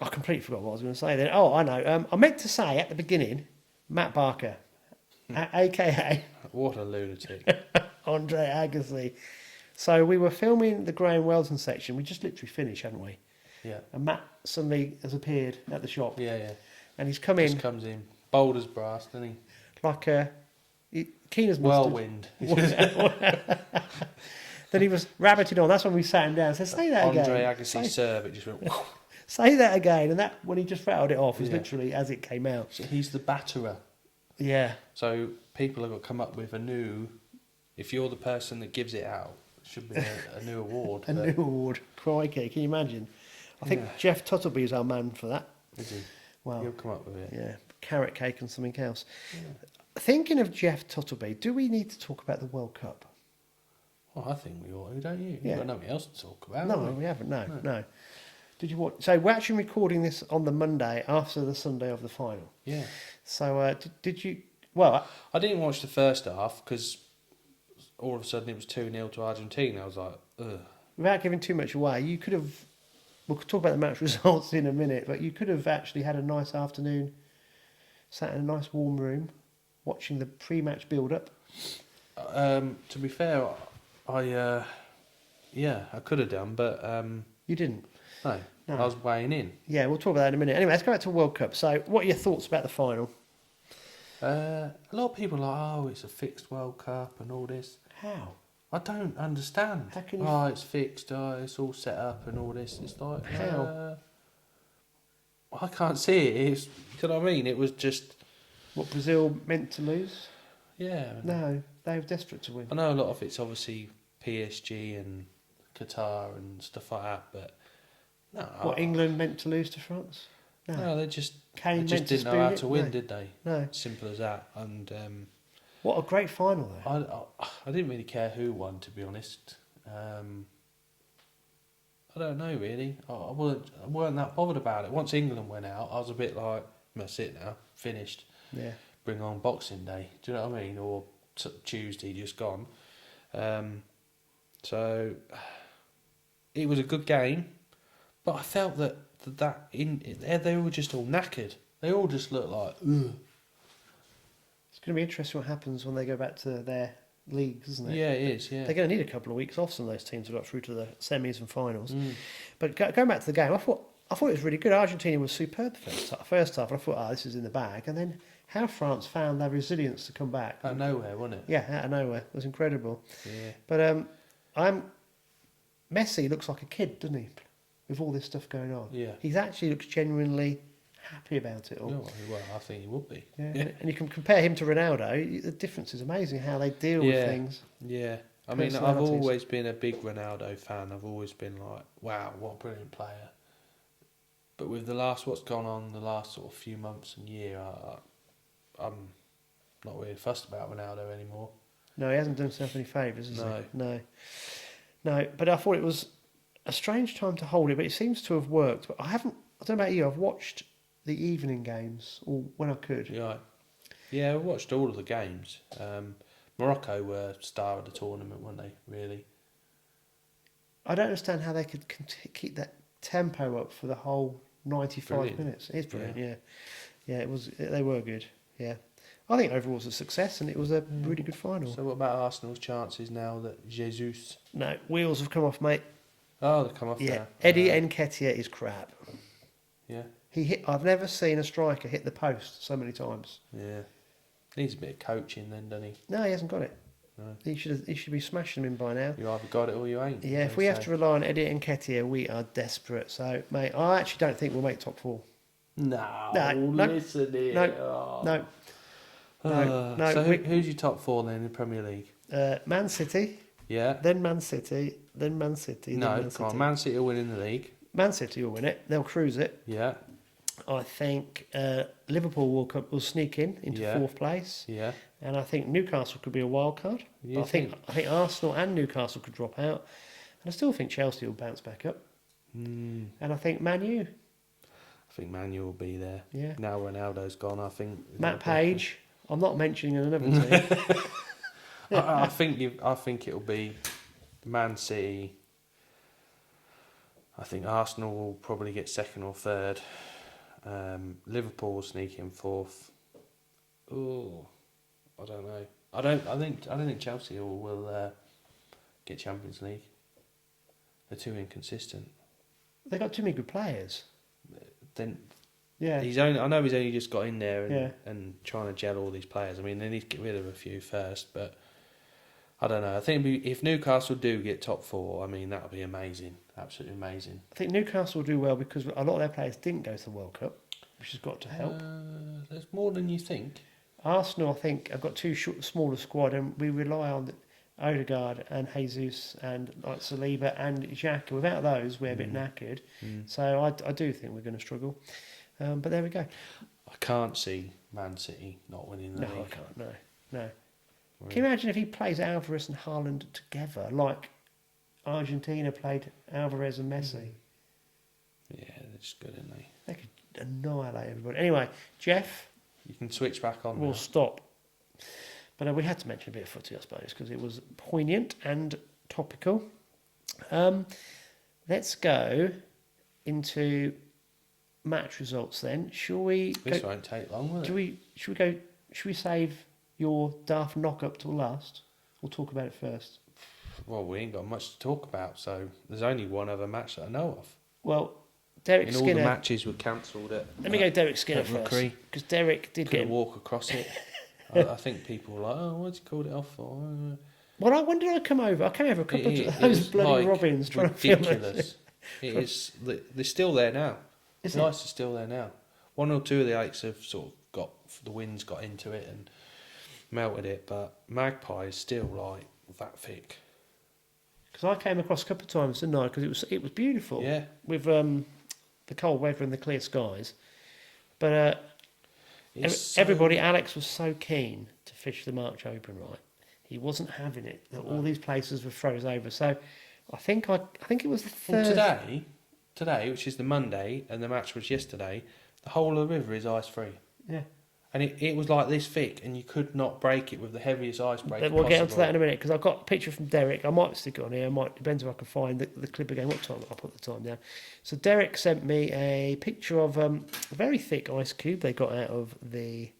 I completely forgot what I was going to say then. Oh, I know. I meant to say at the beginning, Matt Barker, aka What a lunatic. Andre Agassi. So we were filming the Graham Welton section. We just literally finished, hadn't we? Yeah. And Matt suddenly has appeared at the shop. Yeah. And he's come in Just comes in bold as brass, doesn't he? like keen as mustard. Whirlwind. Then he was rabbiting on. That's when we sat him down and said, say that again. Andre Agassi's serve, it just went... Say that again. And that, when he just rattled it off, was literally as it came out. So he's the batterer. Yeah. So people have got to come up with a new... If you're the person that gives it out, it should be a new award. New award. Crikey, can you imagine? I think Jeff Tuttleby is our man for that. Is he? Well, He'll come up with it. Yeah, carrot cake and something else. Yeah. Thinking of Jeff Tuttleby, do we need to talk about the World Cup? Well, I think we ought to, don't you? Yeah. You've got nothing else to talk about. No, we haven't. No. Did you watch? So we're actually recording this on the Monday after the Sunday of the final. Yeah. So did you? Well, I didn't watch the first half because all of a sudden it was 2-0 to Argentina. I was like, ugh. Without giving too much away, you could have. We'll talk about the match results in a minute, but you could have actually had a nice afternoon, sat in a nice warm room, watching the pre-match build-up. To be fair, I could have done, but You didn't. no, I was weighing in. Yeah, we'll talk about that in a minute. Anyway, let's go back to World Cup. So, what are your thoughts about the final? A lot of people are like, oh, it's a fixed World Cup and all this. How? I don't understand. How can you... Oh, it's fixed. Oh, it's all set up and all this. It's like How? I can't see it. It's, you know what I mean? It was just What Brazil meant to lose? yeah. No, they were desperate to win. I know a lot of it's obviously PSG and Qatar and stuff like that, but no. What England meant to lose to France? No, they just Kane meant to didn't know how spoon to it? win, No. did they? No. Simple as that. And What a great final though. I didn't really care who won, to be honest. I don't know really. I weren't that bothered about it. Once England went out, I was a bit like, that's it now, finished. Yeah. Bring on Boxing Day. Do you know what I mean? Or Tuesday, just gone. So it was a good game, but I felt that they were just all knackered. They all just looked like, ugh. It's going to be interesting what happens when they go back to their leagues, isn't it? Yeah, it is. Yeah, They're going to need a couple of weeks off. Some of those teams have got through to the semis and finals. But going back to the game, I thought it was really good. Argentina was superb the first half. And I thought, this is in the bag. And then how France found their resilience to come back. out of nowhere, wasn't it? Yeah, out of nowhere. It was incredible. Yeah. But Messi looks like a kid, doesn't he? With all this stuff going on. Yeah. He actually looks genuinely happy about it all. No, well, I think he would be. Yeah. And you can compare him to Ronaldo. The difference is amazing how they deal with things. Yeah. I mean, I've Personalities. always been a big Ronaldo fan. I've always been like, wow, what a brilliant player. But with what's gone on the last sort of few months and year, I'm not really fussed about Ronaldo anymore. No, he hasn't done himself any favours, has No. he? No, but I thought it was a strange time to hold it, but it seems to have worked. But I don't know about you, I've watched the evening games, or when I could. Yeah, I watched all of the games. Morocco were star of the tournament, weren't they, really? I don't understand how they could keep that tempo up for the whole 95 Brilliant. minutes. It's brilliant, yeah. Yeah, they were good, yeah. I think overall it was a success, and it was a really good final. So what about Arsenal's chances now that Jesus... No, wheels have come off, mate. Oh, they've come off Yeah, now. Eddie Nketiah is crap. Yeah, I've never seen a striker hit the post so many times. yeah. Needs a bit of coaching then, doesn't he? No, he hasn't got it. No. He should be smashing them in by now. You either got it or you ain't. Yeah, if we have to rely on Eddie Nketiah, we are desperate. So, mate, I actually don't think we'll make top four. No, No, listen here. No. No. So who's your top four then in the Premier League? Man City, Yeah. then Man City, then Man City. No, then Man come on. City. Man City will win in the league. Man City will win it. They'll cruise it. Yeah. I think Liverpool will sneak into Yeah. fourth place, Yeah. and I think Newcastle could be a wild card. You I think Arsenal and Newcastle could drop out, and I still think Chelsea will bounce back up. And I think Man U. I think Manu will be there. Yeah. Now Ronaldo's gone, I think. Matt Page. I'm not mentioning another team. I think it'll be Man City. I think Arsenal will probably get second or third. Liverpool will sneak in fourth. Oh, I don't know. I don't think Chelsea will get Champions League. They're too inconsistent. They got too many good players. Then Yeah. I know he's only just got in there Yeah. and trying to gel all these players. I mean, they need to get rid of a few first, but I don't know. I think if Newcastle do get top 4, I mean, that'll be amazing. Absolutely amazing. I think Newcastle will do well because a lot of their players didn't go to the World Cup, which has got to help. There's more than you think. Arsenal, I think, have got too smaller squad, and we rely on Odegaard and Jesus and like Saliba and Xhaka. Without those, we're a bit knackered. So I do think we're going to struggle. But there we go. I can't see Man City not winning the No, league. I can't. No. Can you imagine if he plays Alvarez and Haaland together, like Argentina played Alvarez and Messi? Yeah, they're just good, aren't they? They could annihilate everybody. Anyway, Jeff, You can switch back on we'll now. stop. But we had to mention a bit of footy, I suppose, because it was poignant and topical. Let's go into match results then. Shall we? This won't take long, will it? Should we save your daft knock-up till last? We'll talk about it first. Well, we ain't got much to talk about, so there's only one other match that I know of. Well, Derek And all Skinner. the matches were cancelled at... Let me go Derek Skinner at first, Rookery. because Derek did Couldn't get. walk across it. I think people were like, oh, what's he called it off for? Well, when did I come over? I came over a couple It of those was, bloody like, Robins trying to film it. ridiculous. It is. They're still there now. Is The it? ice is still there now. One or two of the eights have sort of got... The winds got into it and melted it, but Magpie is still, like, that thick. Because I came across a couple of times, didn't I? Because it was beautiful. Yeah. With the cold weather and the clear skies. But It's so- everybody, Alex was so keen to fish the March Open, right? He wasn't having it. All these places were froze over. So I think it was the Well, third. today, which is the Monday, and the match was yesterday, the whole of the river is ice-free. Yeah. And it was like this thick, and you could not break it with the heaviest ice breaker We'll get onto possible. that in a minute because I've got a picture from Derek. I might stick it on here. Depends if I can find the clip again. What time? I'll put the time down. So Derek sent me a picture of a very thick ice cube they got out of the.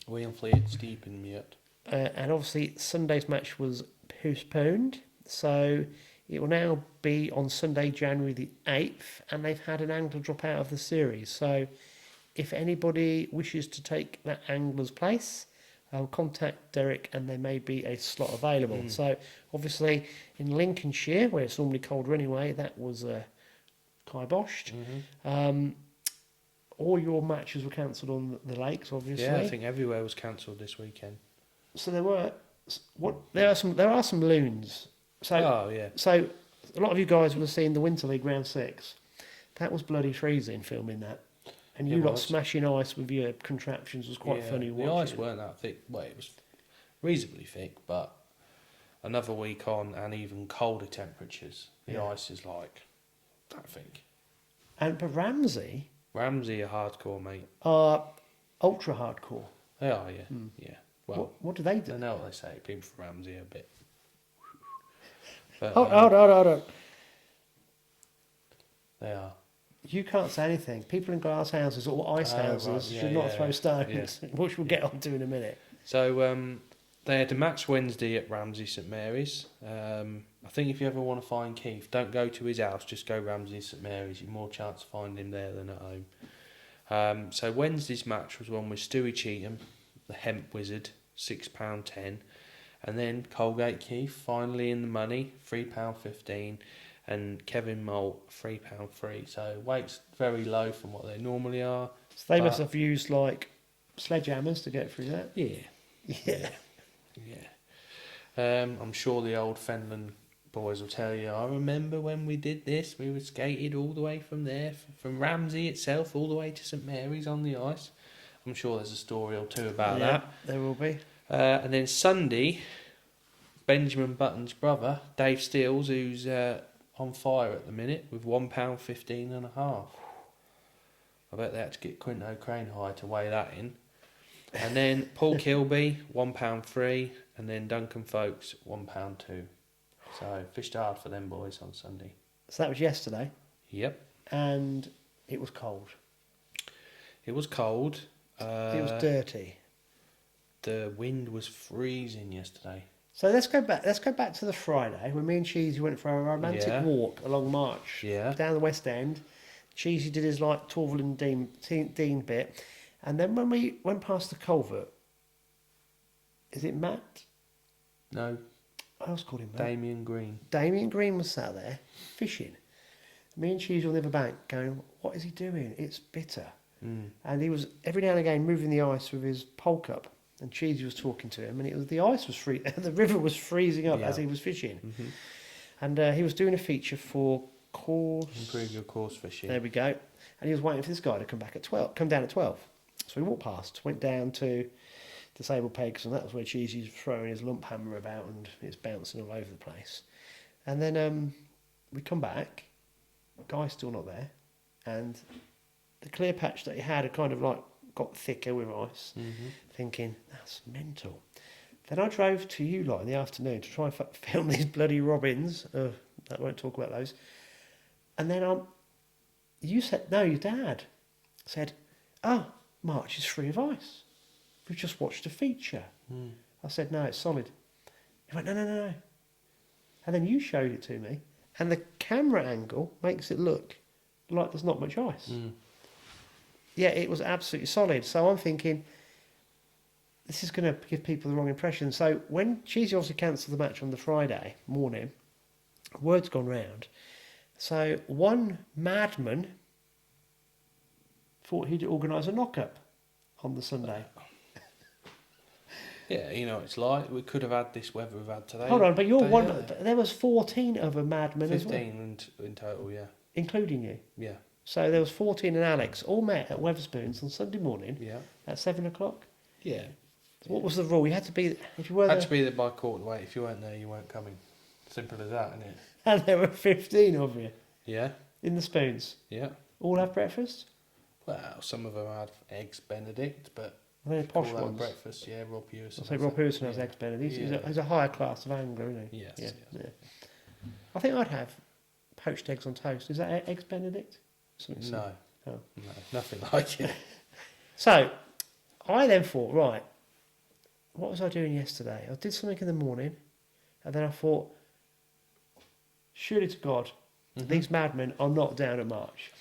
William Fleet's deep in mute. And obviously Sunday's match was postponed, so it will now be on Sunday, January the 8th, and they've had an angler drop out of the series. So if anybody wishes to take that angler's place, I'll contact Derek and there may be a slot available. So obviously in Lincolnshire, where it's normally colder anyway, that was kiboshed. All your matches were cancelled on the lakes, obviously. Yeah, I think everywhere was cancelled this weekend. So there are some loons. So Oh, yeah. So a lot of you guys will have seen the Winter League round 6. That was bloody freezing filming that. And you It lot was. smashing ice with your contraptions was quite Yeah, funny the watching. ice weren't that thick. Well, it was reasonably thick, but another week on and even colder temperatures, the Yeah. ice is like that thick. But Ramsey Ramsey are hardcore, mate. are ultra hardcore. They are, yeah. Yeah. Well, What do they do? I know what they say. People from Ramsey are a bit... But, Hold on. They are. You can't say anything. People in glass houses or ice Oh, right, houses yeah, should not yeah, throw yeah. stones, which we'll get onto in a minute. So they had a match Wednesday at Ramsey St Mary's. I think if you ever want to find Keith, don't go to his house, just go Ramsey St Mary's. You've more chance of finding him there than at home. So Wednesday's match was one with Stewie Cheetham, the hemp wizard, £6.10. And then Colgate Keith, finally in the money, £3.15. And Kevin Moult, £3.3. So weights very low from what they normally are. So they But- must have used like sledgehammers to get through that. Yeah. Yeah. Yeah. I'm sure the old Fenland boys will tell you, I remember when we did this, we were skated all the way from there, from Ramsey itself, all the way to St Mary's on the ice. I'm sure there's a story or two about that. There will be. And then Sunday, Benjamin Button's brother, Dave Steels, who's on fire at the minute, with £1.15 and a half. I bet they had to get Quinto Cranehigh to weigh that in. And then Paul Kilby, £1.3, and then Duncan Folkes, £1.2. So fished hard for them boys on Sunday. So that was yesterday, Yep. and it was cold. It was cold. It was dirty. The wind was freezing yesterday. So let's go back. Let's go back to the Friday when me and Cheesy went for a romantic Yeah. walk along March Yeah. down the West End. Cheesy did his like Torval and Dean bit, and then when we went past the culvert, is it Matt? No, What else called him, mate? Damien Green. Damien Green was sat there fishing. Me and Cheese on the other bank going, what is he doing? It's bitter. And he was every now and again moving the ice with his pole cup. And Cheesy was talking to him, and the ice was the river was freezing up as he was fishing. And he was doing a feature for course. Improve your course fishing. There we go. And he was waiting for this guy to come down at 12. So we walked past, went down to disabled pegs, and that was where Cheesy was throwing his lump hammer about, and it's bouncing all over the place. And then we come back, guy's still not there, and the clear patch that he had kind of like got thicker with ice, thinking, that's mental. Then I drove to you lot in the afternoon to try and film these bloody robins. I won't talk about those. And then you said, no, your dad said, March is free of ice. We've just watched a feature. I said, no, it's solid. He went, no. And then you showed it to me, and the camera angle makes it look like there's not much ice. Yeah, it was absolutely solid. So I'm thinking, this is going to give people the wrong impression. So when Cheesy obviously cancelled the match on the Friday morning, word's gone round. So one madman thought he'd organise a knock-up on the Sunday. Yeah, you know what it's like. We could have had this weather we've had today. Hold on, but you're one. There was 14 other madmen as well. 15 in total, yeah. Including you. Yeah. So there was 14 and Alex, all met at Wetherspoons on Sunday morning at 7 o'clock. Yeah. So what was the rule? You had to be, if you were Had to be there by quarter to 8. If you weren't there, you weren't coming. Simple as that, isn't it? And there were 15 of you Yeah. in the spoons. Yeah. All have breakfast? Well, some of them had eggs Benedict, but Are they posh all that ones? breakfast. Yeah, Rob Hewison. I'll say Rob Hewson has eggs Benedict. He's a higher class of angler, isn't he? Yes. Yeah. I think I'd have poached eggs on toast. Is that eggs Benedict? Something No. similar. Oh. No, nothing like it. So, I then thought, right, what was I doing yesterday? I did something in the morning, and then I thought, surely to God, these madmen are not down at March.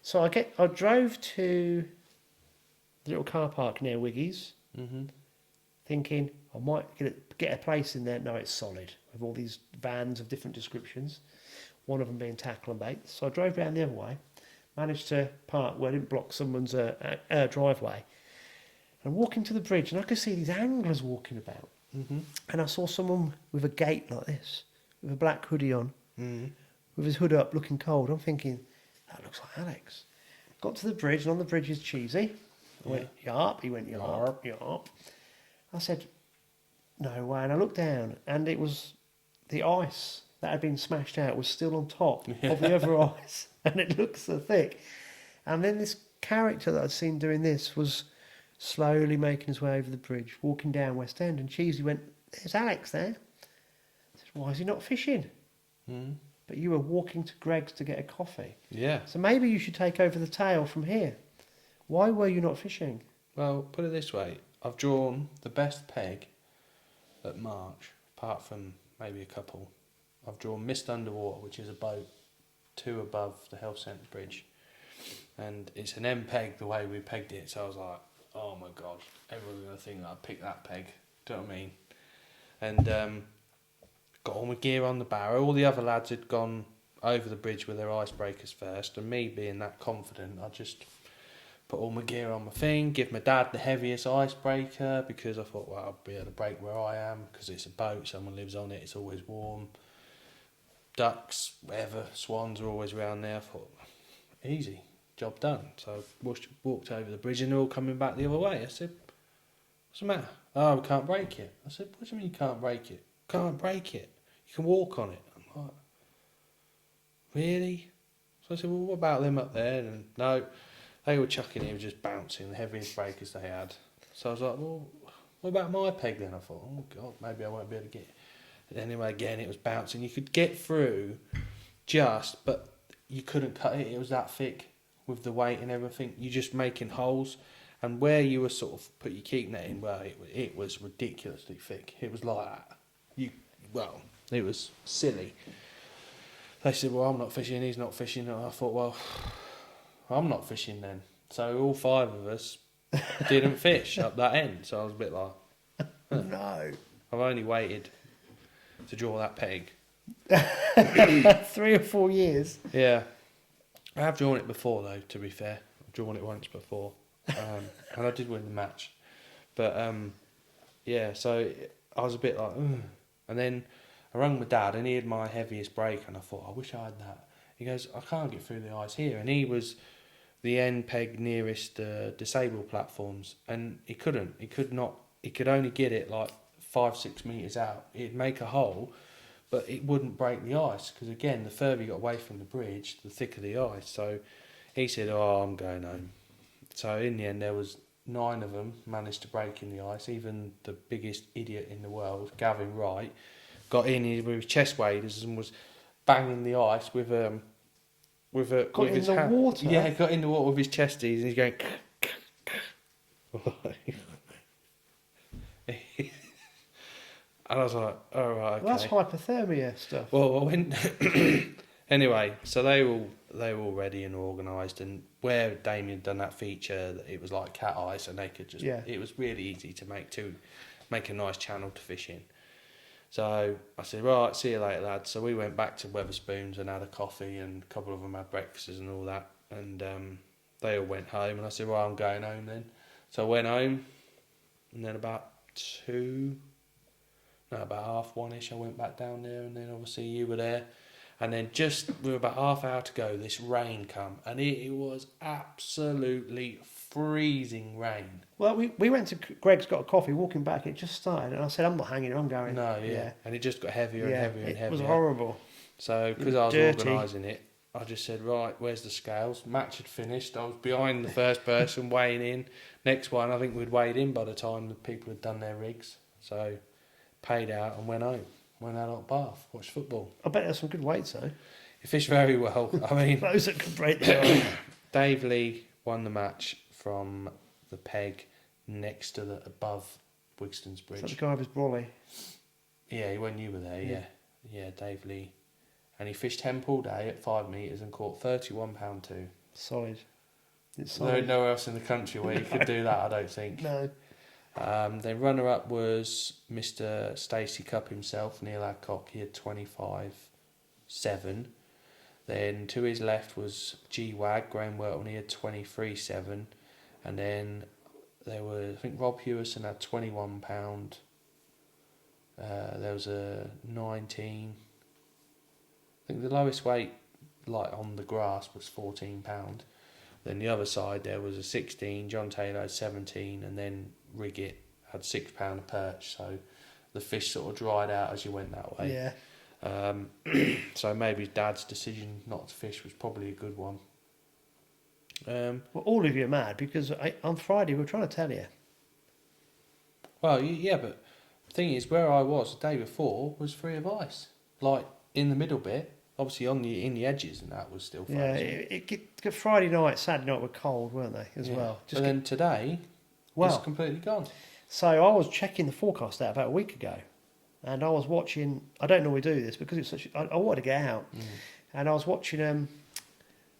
So I drove to the little car park near Wiggy's, thinking I might get a place in there. No, it's solid, with all these vans of different descriptions, one of them being tackle and bait. So I drove round the other way, managed to park where I didn't block someone's driveway, and walking to the bridge, and I could see these anglers walking about. And I saw someone with a gait like this, with a black hoodie on, with his hood up, looking cold. I'm thinking, that looks like Alex. Got to the bridge, and on the bridge is Cheesy. I went, yarp. He went, yarp, yarp. I said, no way. And I looked down, and it was the ice that had been smashed out was still on top of the other ice, and it looked so thick. And then this character that I'd seen doing this was slowly making his way over the bridge, walking down West End, and Cheesy went, there's Alex there. I said, why is he not fishing? But you were walking to Greg's to get a coffee. Yeah. So maybe you should take over the tail from here. Why were you not fishing? Well, put it this way. I've drawn the best peg at March, apart from maybe a couple. I've drawn Mist Underwater, which is a boat 2 above the Health Centre Bridge. And it's an M peg the way we pegged it. So I was like, oh my God, everyone's going to think that I picked that peg. Do you know what I mean? And got all my gear on the barrow. All the other lads had gone over the bridge with their icebreakers first. And me being that confident, I just put all my gear on my thing, give my dad the heaviest icebreaker because I thought, well, I'll be able to break where I am because it's a boat, someone lives on it, it's always warm. Ducks, whatever, swans are always around there. I thought, easy, job done. So I walked over the bridge and they're all coming back the other way. I said, what's the matter? Oh, we can't break it. I said, what do you mean you can't break it? Can't break it. You can walk on it. I'm like, really? So I said, well, what about them up there? And no, they were chucking it, just bouncing, the heaviest breakers they had. So I was like, well, what about my peg then? I thought, oh God, maybe I won't be able to get it. And anyway, again, it was bouncing. You could get through but you couldn't cut it. It was that thick with the weight and everything. You're just making holes. And where you were sort of put your keep net in, well, it was ridiculously thick. It was like that. It was silly. They said, well, I'm not fishing, he's not fishing. And I thought, well, I'm not fishing then. So all 5 of us didn't fish up that end. So I was a bit like, No. I've only waited to draw that peg. 3 or 4 years. Yeah. I have drawn it before, though, to be fair. I've drawn it once before. And I did win the match. But, yeah, so I was a bit like, ugh. And then I rang my dad, and he had my heaviest break, and I thought, I wish I had that. He goes, I can't get through the ice here. And he was the end peg nearest disabled platforms, and he couldn't. He could only get it like 5-6 metres out. It'd make a hole, but it wouldn't break the ice, because again, the further you got away from the bridge, the thicker the ice. So he said, oh, I'm going home. So in the end, there was 9 of them managed to break in the ice. Even the biggest idiot in the world, Gavin Wright, got in with his chest waders and was banging the ice with his hand. Water? Yeah, got in the water with his chesties, and he's going. And I was like, all right, okay. Well, that's hypothermia stuff. Well, I went anyway. So they were all ready and organised, and where Damien done that feature, it was like cat ice, and they could just. Yeah. It was really easy to make a nice channel to fish in. So I said, right, see you later, lads. So we went back to Weatherspoons and had a coffee, and a couple of them had breakfasts and all that, and they all went home, and I said, well, I'm going home then. So I went home, and then about 1:30ish, I went back down there, and then obviously you were there. And then we were about half hour to go, this rain come, and it was absolutely freezing rain. Well, we went to Greg's, got a coffee, walking back, it just started, and I said, I'm not hanging here, I'm going. No, yeah. And it just got heavier and heavier and heavier. It was horrible. So, because I was organising it, I just said, right, where's the scales? Match had finished, I was behind the first person weighing in. Next one, I think we'd weighed in by the time the people had done their rigs. So, paid out and went home. Went out at Bath, watched football. I bet there's some good weights though. He fished very well. I mean, Those that could break the ice. Dave Lee won the match from the peg next to above Wigston's Bridge. Is that the guy with his brolly? Yeah, when you were there, yeah, Dave Lee. And he fished hemp all day at 5 metres and caught £31 too. Solid. It's solid. Nowhere else in the country where you could do that, I don't think. No. Then runner-up was Mr. Stacey Cupp himself, Neil Adcock. He had 25.7. Then to his left was G-wag Graham Welton. He had 23.7. And then there was, I think Rob Hewison had £21. There was a 19. I think the lowest weight, like on the grass, was £14. Then the other side there was a 16. John Taylor had 17, and then Riggett had £6 a perch. So the fish sort of dried out as you went that way. Yeah. So maybe Dad's decision not to fish was probably a good one. Well, all of you are mad because on Friday we were trying to tell you. Well, yeah, but the thing is, where I was the day before was free of ice. Like in the middle bit, obviously in the edges, and that was still frozen. Yeah, it Friday night, Saturday night were cold, weren't they, as well? But then today, it's completely gone. So I was checking the forecast out about a week ago, and I was watching. I don't normally do this because it's such. I wanted to get out, and I was watching.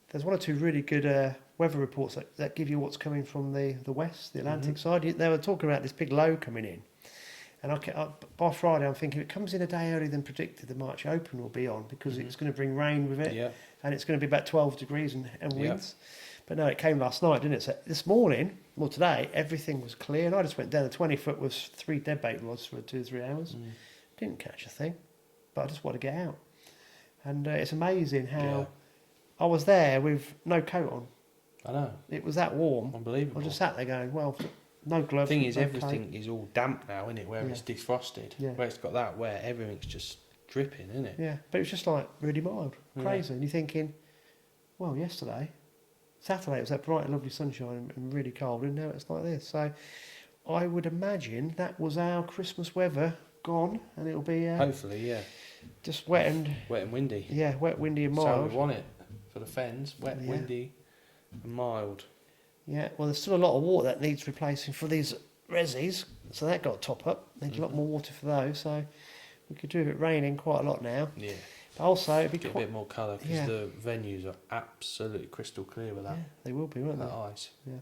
There's one or two really good weather reports that give you what's coming from the west, the Atlantic side. They were talking about this big low coming in, and by Friday I'm thinking if it comes in a day earlier than predicted, the March Open will be on because it's going to bring rain with it, and it's going to be about 12 degrees and winds. But no, it came last night, didn't it? So this morning, well today, everything was clear, and I just went down the 20 foot with 3 deadbait rods for 2 or 3 hours. Didn't catch a thing, but I just wanted to get out. And it's amazing how I was there with no coat on. I know. It was that warm. Unbelievable. I just sat there going, well, no gloves. The thing is, no everything coat. is all damp now, isn't it? Where it's defrosted. Yeah. Where it's got that wet, everything's just dripping, isn't it? Yeah, but it was just like really mild, crazy. And you're thinking, well, Saturday it was that bright, lovely sunshine and really cold, and now it's like this. So I would imagine that was our Christmas weather gone, and it'll be hopefully, just wet and windy. Yeah, wet, windy, and That's how mild. we want it for the fens. Wet, windy, and mild. Yeah, well, there's still a lot of water that needs replacing for these resis, so that got top up. Need a lot more water for those, so we could do it raining quite a lot now. Yeah. But also, it'd be Get a bit more colour because the venues are absolutely crystal clear with that. Yeah, they will be, won't that they? ice. Yeah.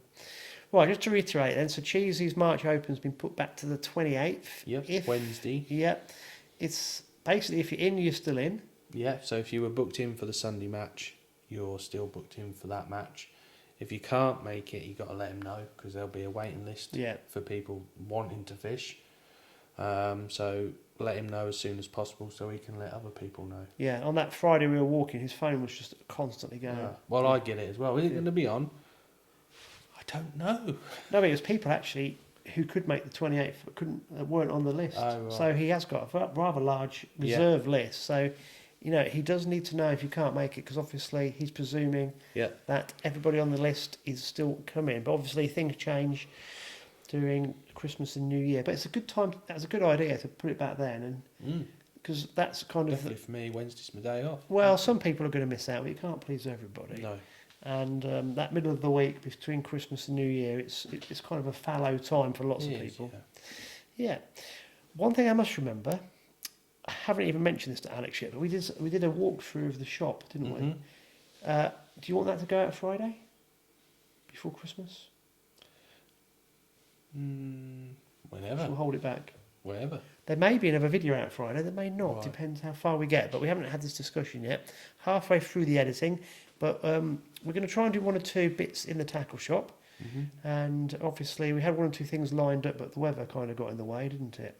Right, just to reiterate then, so Cheesy's March Open's been put back to the 28th. Yep. Wednesday. Yep. It's basically, if you're in, you're still in. Yeah, so if you were booked in for the Sunday match, you're still booked in for that match. If you can't make it, you've got to let them know, because there'll be a waiting list for people wanting to fish. So let him know as soon as possible so he can let other people know. Yeah, on that Friday we were walking, his phone was just constantly going. Yeah. Well, I get it as well. Is it going to be on? I don't know. No, but it was people actually who could make the 28th but weren't on the list. Oh, right. So he has got a rather large reserve list. So, you know, he does need to know if you can't make it, because obviously he's presuming that everybody on the list is still coming. But obviously things change during Christmas and New Year. But it's a good time. That's a good idea to put it back then, and because that's kind of definitely for me. Wednesday's my day off. Well, some people are going to miss out, but you can't please everybody. No. And that middle of the week between Christmas and New Year, it's kind of a fallow time for lots of people. Yeah. One thing I must remember, I haven't even mentioned this to Alex yet, but we did a walkthrough of the shop, didn't we? Do you want that to go out Friday before Christmas? Whenever. We'll hold it back. Wherever. There may be another video out Friday, there may not, Right. depends how far we get, but we haven't had this discussion yet. Halfway through the editing, but we're going to try and do one or two bits in the tackle shop, and obviously we had one or two things lined up, but the weather kind of got in the way, didn't it?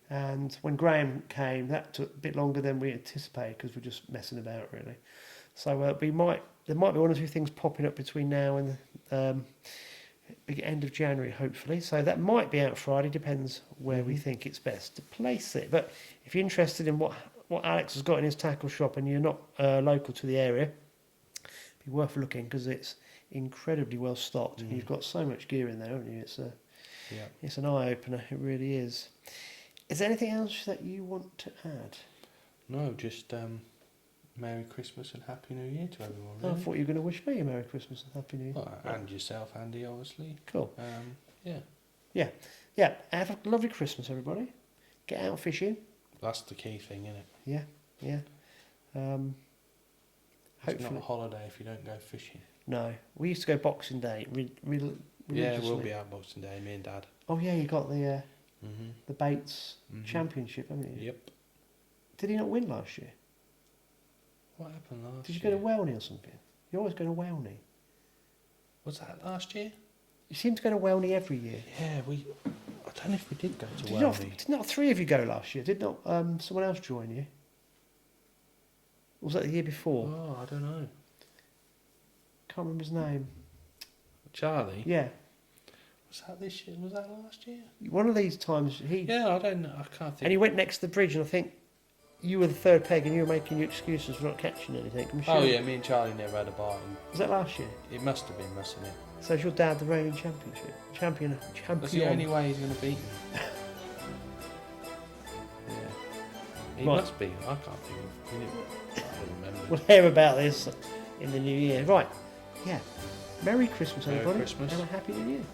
And when Graham came, that took a bit longer than we anticipated, because we're just messing about, really. So there might be one or two things popping up between now and the big end of January, hopefully. So that might be out Friday, depends where we think it's best to place it. But if you're interested in what Alex has got in his tackle shop and you're not local to the area, it'd be worth looking, because it's incredibly well stocked. And you've got so much gear in there, haven't you? It's an eye opener. It really is. Is there anything else that you want to add? No, just Merry Christmas and Happy New Year to everyone. I Really. thought you were going to wish me a Merry Christmas and Happy New Year. Well, and yourself, Andy, obviously. Cool. Yeah. Yeah. Have a lovely Christmas, everybody. Get out fishing. That's the key thing, isn't it? Yeah. It's not Hopefully. a holiday if you don't go fishing. No, we used to go Boxing Day. Yeah, Religiously. we'll be out Boxing Day, me and Dad. Oh yeah, you got the Mm-hmm. Bates Championship, haven't you? Yep. Did he not win last year? What happened last Did you year? go to Welney or something? You always go to Welney. Was that last year? You seem to go to Welney every year. Yeah, I don't know if we did go to Did not three of you go last year? Did not someone else join you? Or was that the year before? Oh, I don't know. Can't remember his name. Charlie? Yeah. Was that this year? Was that last year? One of these times he... Yeah, I don't know. I can't think. And he went next to the bridge, and I think you were the third peg and you were making your excuses for not catching anything. I'm sure. Oh, yeah, me and Charlie never had a bite. Was that last year? It must have been, mustn't it? So is your dad the reigning champion? That's the only way he's going to beat me. Yeah. He Right. must be. I can't think of it. I don't remember. We'll hear about this in the new year. Right. Yeah. Merry Christmas, Merry everybody. Christmas. And a Happy New Year.